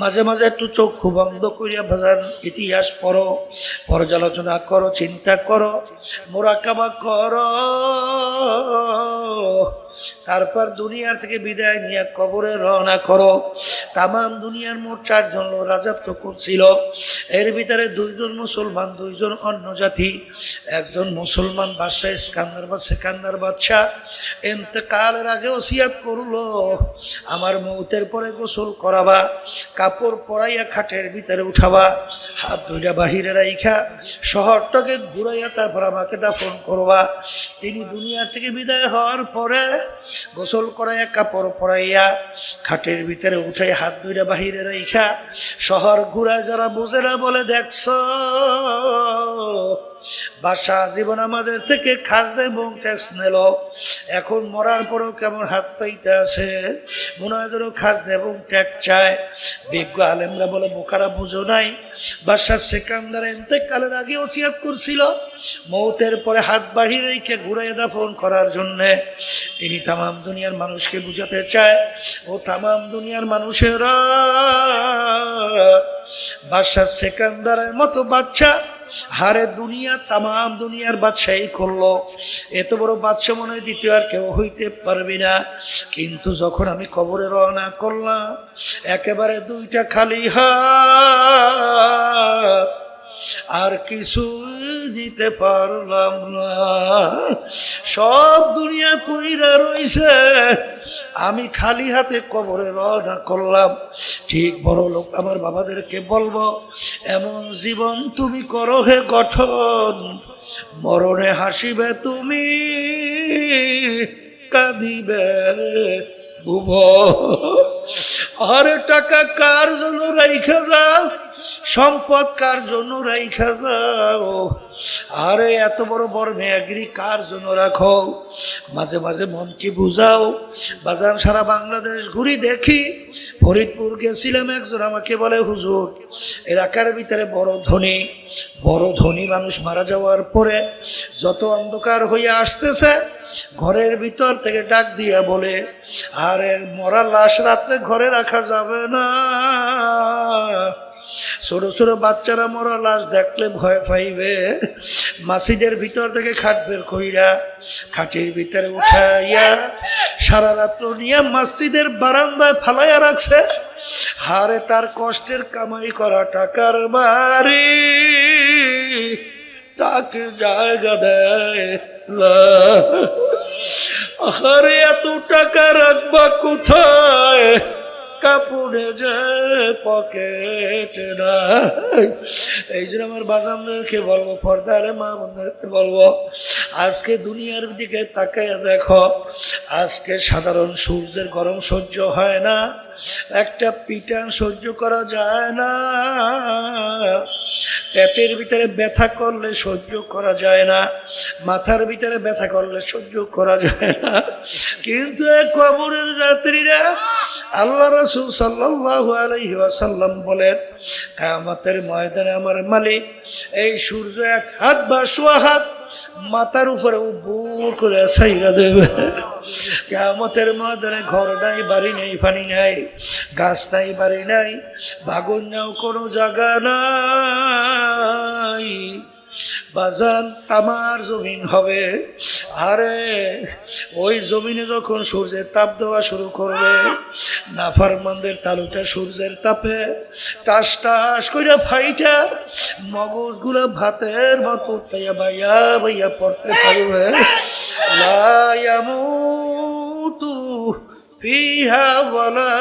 মাঝে মাঝে একটু চক্ষু বন্ধ করিয়া বাজার ইতিহাস পড়ো, পর্যালোচনা করো, চিন্তা করো, মোরাকাবা করো। তারপর দুনিয়ার থেকে বিদায় নিয়ে কবরে রওনা করো। তামাম দুনিয়ার মোট 4 জন লোক রাজত্ব করছিল। এর ভিতরে 2 জন মুসলমান, 2 জন অন্য জাতি। একজন মুসলমান বাদশাহ সেকান্দার বাদশাহ ইন্তেকালের আগে ওসিয়াত করলো, আমার মৌতের পরে গোসল করাবা, কাপড় পরাইয়া খাটের ভিতরে উঠাবা, হাত ধুইয়া বাহিরে রাইখা শহরটাকে ঘুরাইয়া তারপর আমাকে দাফন করবা। তিনি দুনিয়ার থেকে বিদায় হওয়ার পরে গোসল করাইয়া কাপড় পরাইয়া খাটের ভিতরে উঠাই হাত ধুইয়া বাহিরে রাইখা শহর ঘুরায়। যারা বুঝে না বলে, দেখছ বাদশাহ জীবন আমাদের থেকে খাজনা এবং ট্যাক্স নিল, এখন মরার পরেও কেমন হাত পাইতে আছে, মনে হয় যেন খাজনা এবং ট্যাক্স চায়। বিজ্ঞ আলেমরা বলে, বোকারা বুঝো নাই, বাদশাহ সেকান্দার ইন্তেকালের আগে ওসিয়াত করছিল মৌতের পরে হাত বাহিরে রেখে ঘুরাইয়া দাফন করার জন্যে। তিনি তামাম দুনিয়ার মানুষকে বুঝাতে চায়, ও তামাম দুনিয়ার মানুষেরা, বাদশাহ সেকান্দারের মতো বাচ্চা হারে দুনিয়া তামাম দুনিয়ার বাদশাহী করলো, এত বড় বাদশাহ মনে হয় দ্বিতীয় আর কেউ হইতে পারবি না। কিন্তু যখন আমি কবরে রওনা করলাম, একেবারে 2টা খালি হাত, আর কিছু দিতে পারলাম না, সব দুনিয়া পইরা রইছে, আমি খালি হাতে কবরে রওনা করলাম। ঠিক বড় লোক আমার বাবাদেরকে বলবো, এমন জীবন তুমি করো হে গঠন, মরণে হাসিবে তুমি কাঁদিবে ভুবন। আর টাকা কার জন্য রাইখা যাও, সম্পদ কার জন্য রাইখা যাও, আরে এত বড় বড় মেয়াগিরি কার জন্য রাখো? মাঝে মাঝে মনকে বুঝাও। বাজার সারা বাংলাদেশ ঘুরি দেখি, ফরিদপুর গেছিলাম, একজন আমাকে বলে, হুজুর এলাকার ভিতরে বড় ধনী মানুষ মারা যাওয়ার পরে যত অন্ধকার হয়ে আসতেছে, ঘরের ভিতর থেকে ডাক দিয়া বলে, আরে মরা লাশ রাত্রে ঘরে রাখা যাবে না, ছোট ছোট বাচ্চারা মরা লাশ দেখলে ভয় পাইবে। মাসিদের ভিতর থেকে খাট বের কইরা খাটের ভিতরে উঠাইয়া সারা রাত্র নিয়ে মসজিদের বারান্দায় ফালাইয়া রাখছে। হারে তার কষ্টের কামাই করা টাকার বাড়ি তাকে জায়গা দেয় না। আরে এত টাকা রাখবা কোথায়? কাপড়ে যে পকেট নাই। এই জন্য আমার বাজানদেরকে বলবো, পর্দারে মা বোনদেরকে বলবো, আজকে দুনিয়ার দিকে তাকাইয়া দেখো। আজকে সাধারণ সূর্যের গরম সহ্য হয় না, একটা পিটান সহ্য করা যায় না, পেটের ভিতরে ব্যথা করলে সহ্য করা যায় না, মাথার ভিতরে ব্যথা করলে সহ্য করা যায় না। কিন্তু কবরের যাত্রীরা, আল্লাহ রাসূল সাল্লাল্লাহু আলাইহি ওয়াসাল্লাম বলেন, কিয়ামতের ময়দানে আমার মালিক এই সূর্য এক হাত বা সোয়া হাত মাথার উপরে বুর করে ছাইরা দেবে। কিয়ামতের ময়দানে ঘর নাই, বাড়ি নেই, পানি নাই, গাছ নাই, বাড়ি নাই, ভাগুন নাও, কোনো জায়গা নাই। বাজান তামার জমিন হবে। আরে ওই জমিনে যখন সূর্যের তাপ দেওয়া শুরু করবে, নাফরমানদের তালুটা সূর্যের তাপে টাস টাস কইরা ফাইটা মগজগুলা ভাতের মতো তাইয়া বাইয়া বাইয়া পড়তে থাকবে। লা ইয়ামুতু ফিহা ওয়ালা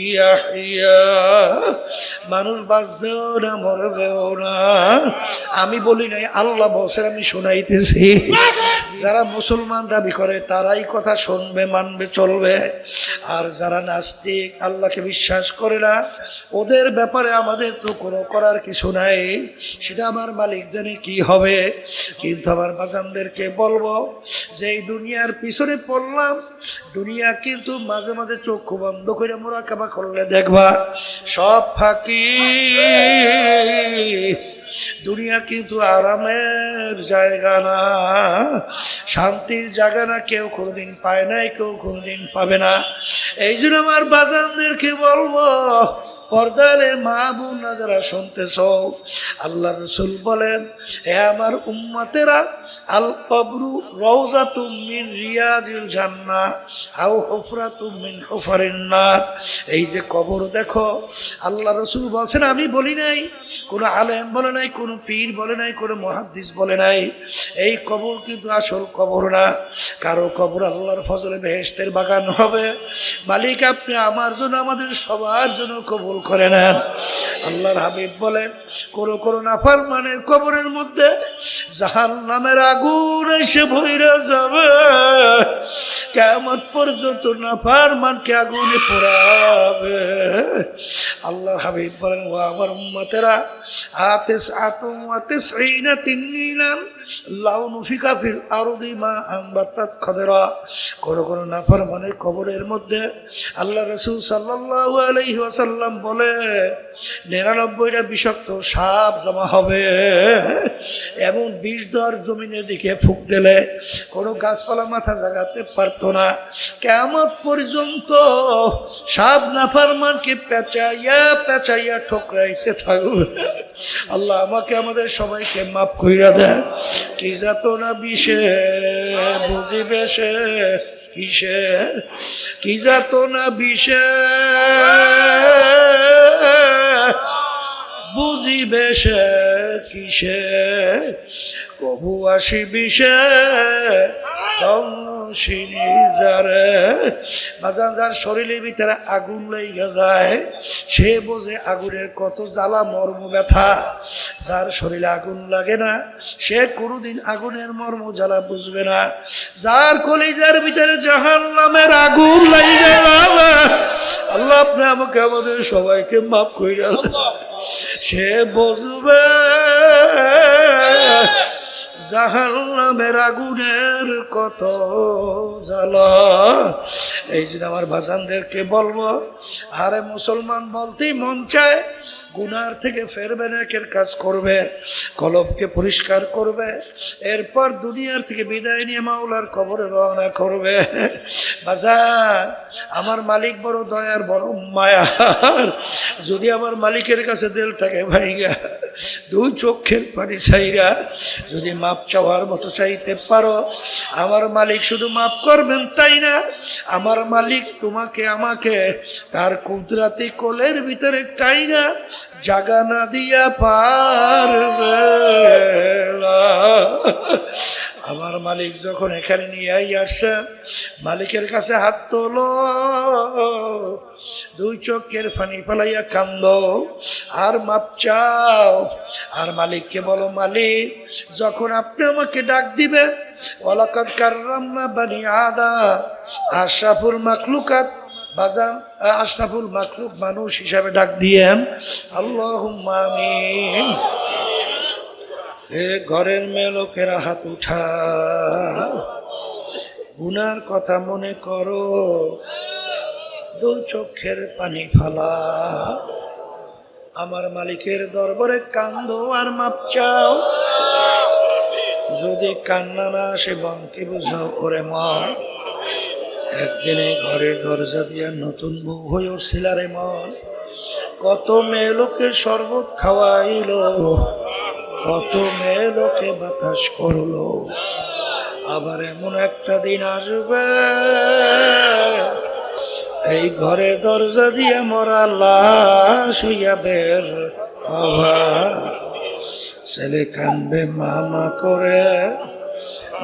ইয়াহিয়া, মানুষ বাঁচবেও না, মরবেও না। আমি বলি নাই, আল্লাহ বলছেন, আমি শোনাইতেছি। যারা মুসলমান দাবি করে তারাই কথা শুনবে, মানবে, চলবে। আর যারা নাস্তিক, আল্লাহকে বিশ্বাস করে না, ওদের ব্যাপারে আমাদের তো কোনো করার কিছু নাই, সেটা আমার মালিক জানে কি হবে। কিন্তু আমার বাজানদেরকে বলবো যে এই দুনিয়ার পিছনে পড়লাম, দুনিয়া কিন্তু মাঝে মাঝে চক্ষু বন্ধ করে মোরাকাবা করলে দেখবা সব ফাঁকি। দুনিয়া কিন্তু আরামের জায়গা না, শান্তির জায়গা না। কেউ কোনোদিন পায় নাই, কেউ কোনোদিন পাবে না। এই জন্য আমার বাজানদেরকে বলবো, পর্দারে মা বোনরা যারা শুনতেছ, আল্লাহ রাসূল বলেন, হে আমার উম্মতেরা, আল কবরু রাউযাতুম মিন রিয়াজিল জান্নাহ আও হুফরাতুম মিন হুফারিন নার। এই যে কবর দেখো, আল্লাহ রাসূল বলছেন, আমি বলি নাই, কোনো আলেম বলে নাই, কোনো পীর বলে নাই, কোনো মুহাদ্দিস বলে নাই। এই কবর কিন্তু আসল কবর না। কারো কবর আল্লাহর ফজলে বেহেশতের বাগান হবে। মালিক আপনি আমার জন্য, আমাদের সবার জন্য কবুল করে নেন। আল্লাহর হাবিব বলেন, কোনো কোনো নাফরমানের কবরের মধ্যে জাহান্নামের আগুন এসে ভইরা যাবে। কিয়ামত পর্যন্ত নাফরমানকে আগুনে পোড়াবে। আল্লাহর হাবিব বলেন, ও আমার উম্মতেরা, আতিস আতুম ওয়াতিসঈনা তিননিনান লাউ নুফিকা ফিল আরদি মা আনবাতাত খাদরা। কোন কোন নাফরমানের কবরের মধ্যে আল্লাহ রাসূল সাল্লাল্লাহু আলাইহি ওয়াসাল্লাম বলে 99টা বিষাক্ত সাপ জমা হবে। এমন বিষ দর জমিনের দিকে ফুঁক দিলে কোনো গাছপালা মাথা জাগাতে পারতো না। কিয়ামত পর্যন্ত সাপ নাফরমানকে পেঁচাইয়া পেঁচাইয়া ঠোকরাইতে থাকবে। আল্লাহ আমাকে আমাদের সবাইকে মাফ কইরা দেন। কি যাতনা বিষে বুঝিবে সে কিসে, কি যাতনা বিষে বুঝিবে সে কিসে, কবু আসি বিষে তংসিনী যারে। বাজান যার শরীরের ভিতরে আগুন লেগে যায় সে বোঝে আগুনের কত জ্বালা মর্ম ব্যথা। যার শরীরে আগুন লাগে না সে কোনোদিন আগুনের মর্ম জ্বালা বুঝবে না। যার কলিজার ভিতরে জাহান্নামের আগুন লাগে যাবে, আল্লাহ আপনি আমাকে আমাদের সবাইকে মাফ কইরা সে বুঝবে জাহান্নামের আগুনের কত জ্বালা। এই জন্য আমার ভাজানদেরকে বলবো, আরে মুসলমান বলতেই মন চায়, গুনার থেকে ফেরবে, নেকের কাজ করবে, কলবকে পরিষ্কার করবে, এরপর দুনিয়ার থেকে বিদায় নিয়ে মাওলার কবরে রওনা করবে। বাজার আমার মালিক বড় দয়ার, বড় মায়ার। যদি আমার মালিকের কাছে দিলটাকে ভাইগা দুই চোখের পানি চাইরা যদি মাপ চাওয়ার মতো চাইতে পারো, আমার মালিক শুধু মাফ করবেন তাই না, আমার মালিক তোমাকে আমাকে তার কুদরতি কোলের ভিতরে টাইনা জাগা না দিয়া পারবে। আমার মালিক যখন এখানে নিয়ে আসছে, মালিকের কাছে হাত তোলো, দুই চোখের পানি ফেলাইয়া কান্দ আর মাপ চাও। আর মালিককে বলো, মালিক যখন আপনি আমাকে ডাক দিবেন, ওয়ালাকাদ কাররামনা বানি আদম, আশরাফুল মাখলুকাত বাজান, আশরাফুল মাখলুক মানুষ হিসাবে ডাক দিয়েন। আল্লাহুম্মা আমিন। এ ঘরের মেয়ে লোকেরা হাত উঠা, গুনার কথা মনে করো, দুই চোখের পানি ফালা, আমার মালিকের দরবারে কান্দো আর মাপ চাও। যদি কান্না না আসে মনকে বুঝাও, ওরে মন একদিনে ঘরের দরজা দিয়া নতুন বউ হয়ে উঠছিল রে মন, কত মেয়ে লোকের শরবত খাওয়াইলো, কত মেয়ে লোকে বাতাস করলো। আবার এমন একটা দিন আসবে, এই ঘরের দরজা দিয়ে মরা লাশ হইয়া বের হবা। ছেলে কানবে মামা করে,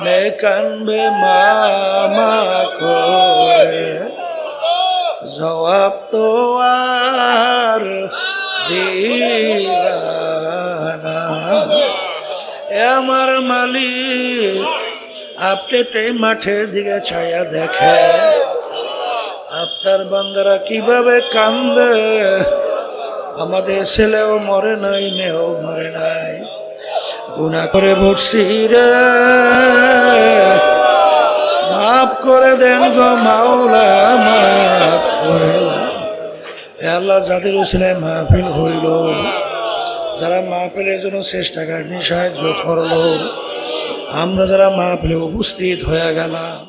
মেয়ে কানবে মামা করে, জবাব তো আর দিবা না। আমার মালিক আপনি মাঠের দিকে ছায়া দেখে, আপনার বান্দারা কিভাবে কান্দে। আমাদের ছেলেও মরে নাই, মেয়েও মরে নাই, গুনাহ করে বসছি রে, মাফ করে দেন গো মাওলা, মাফ করে দেন। আল্লাহ যাদের উসিলায় মাহফিল হইল, যারা মাহফিলের জন্য চেষ্টা কারণে সাহায্য করলো, আমরা যারা মাহফিলে উপস্থিত হয়ে গেলাম,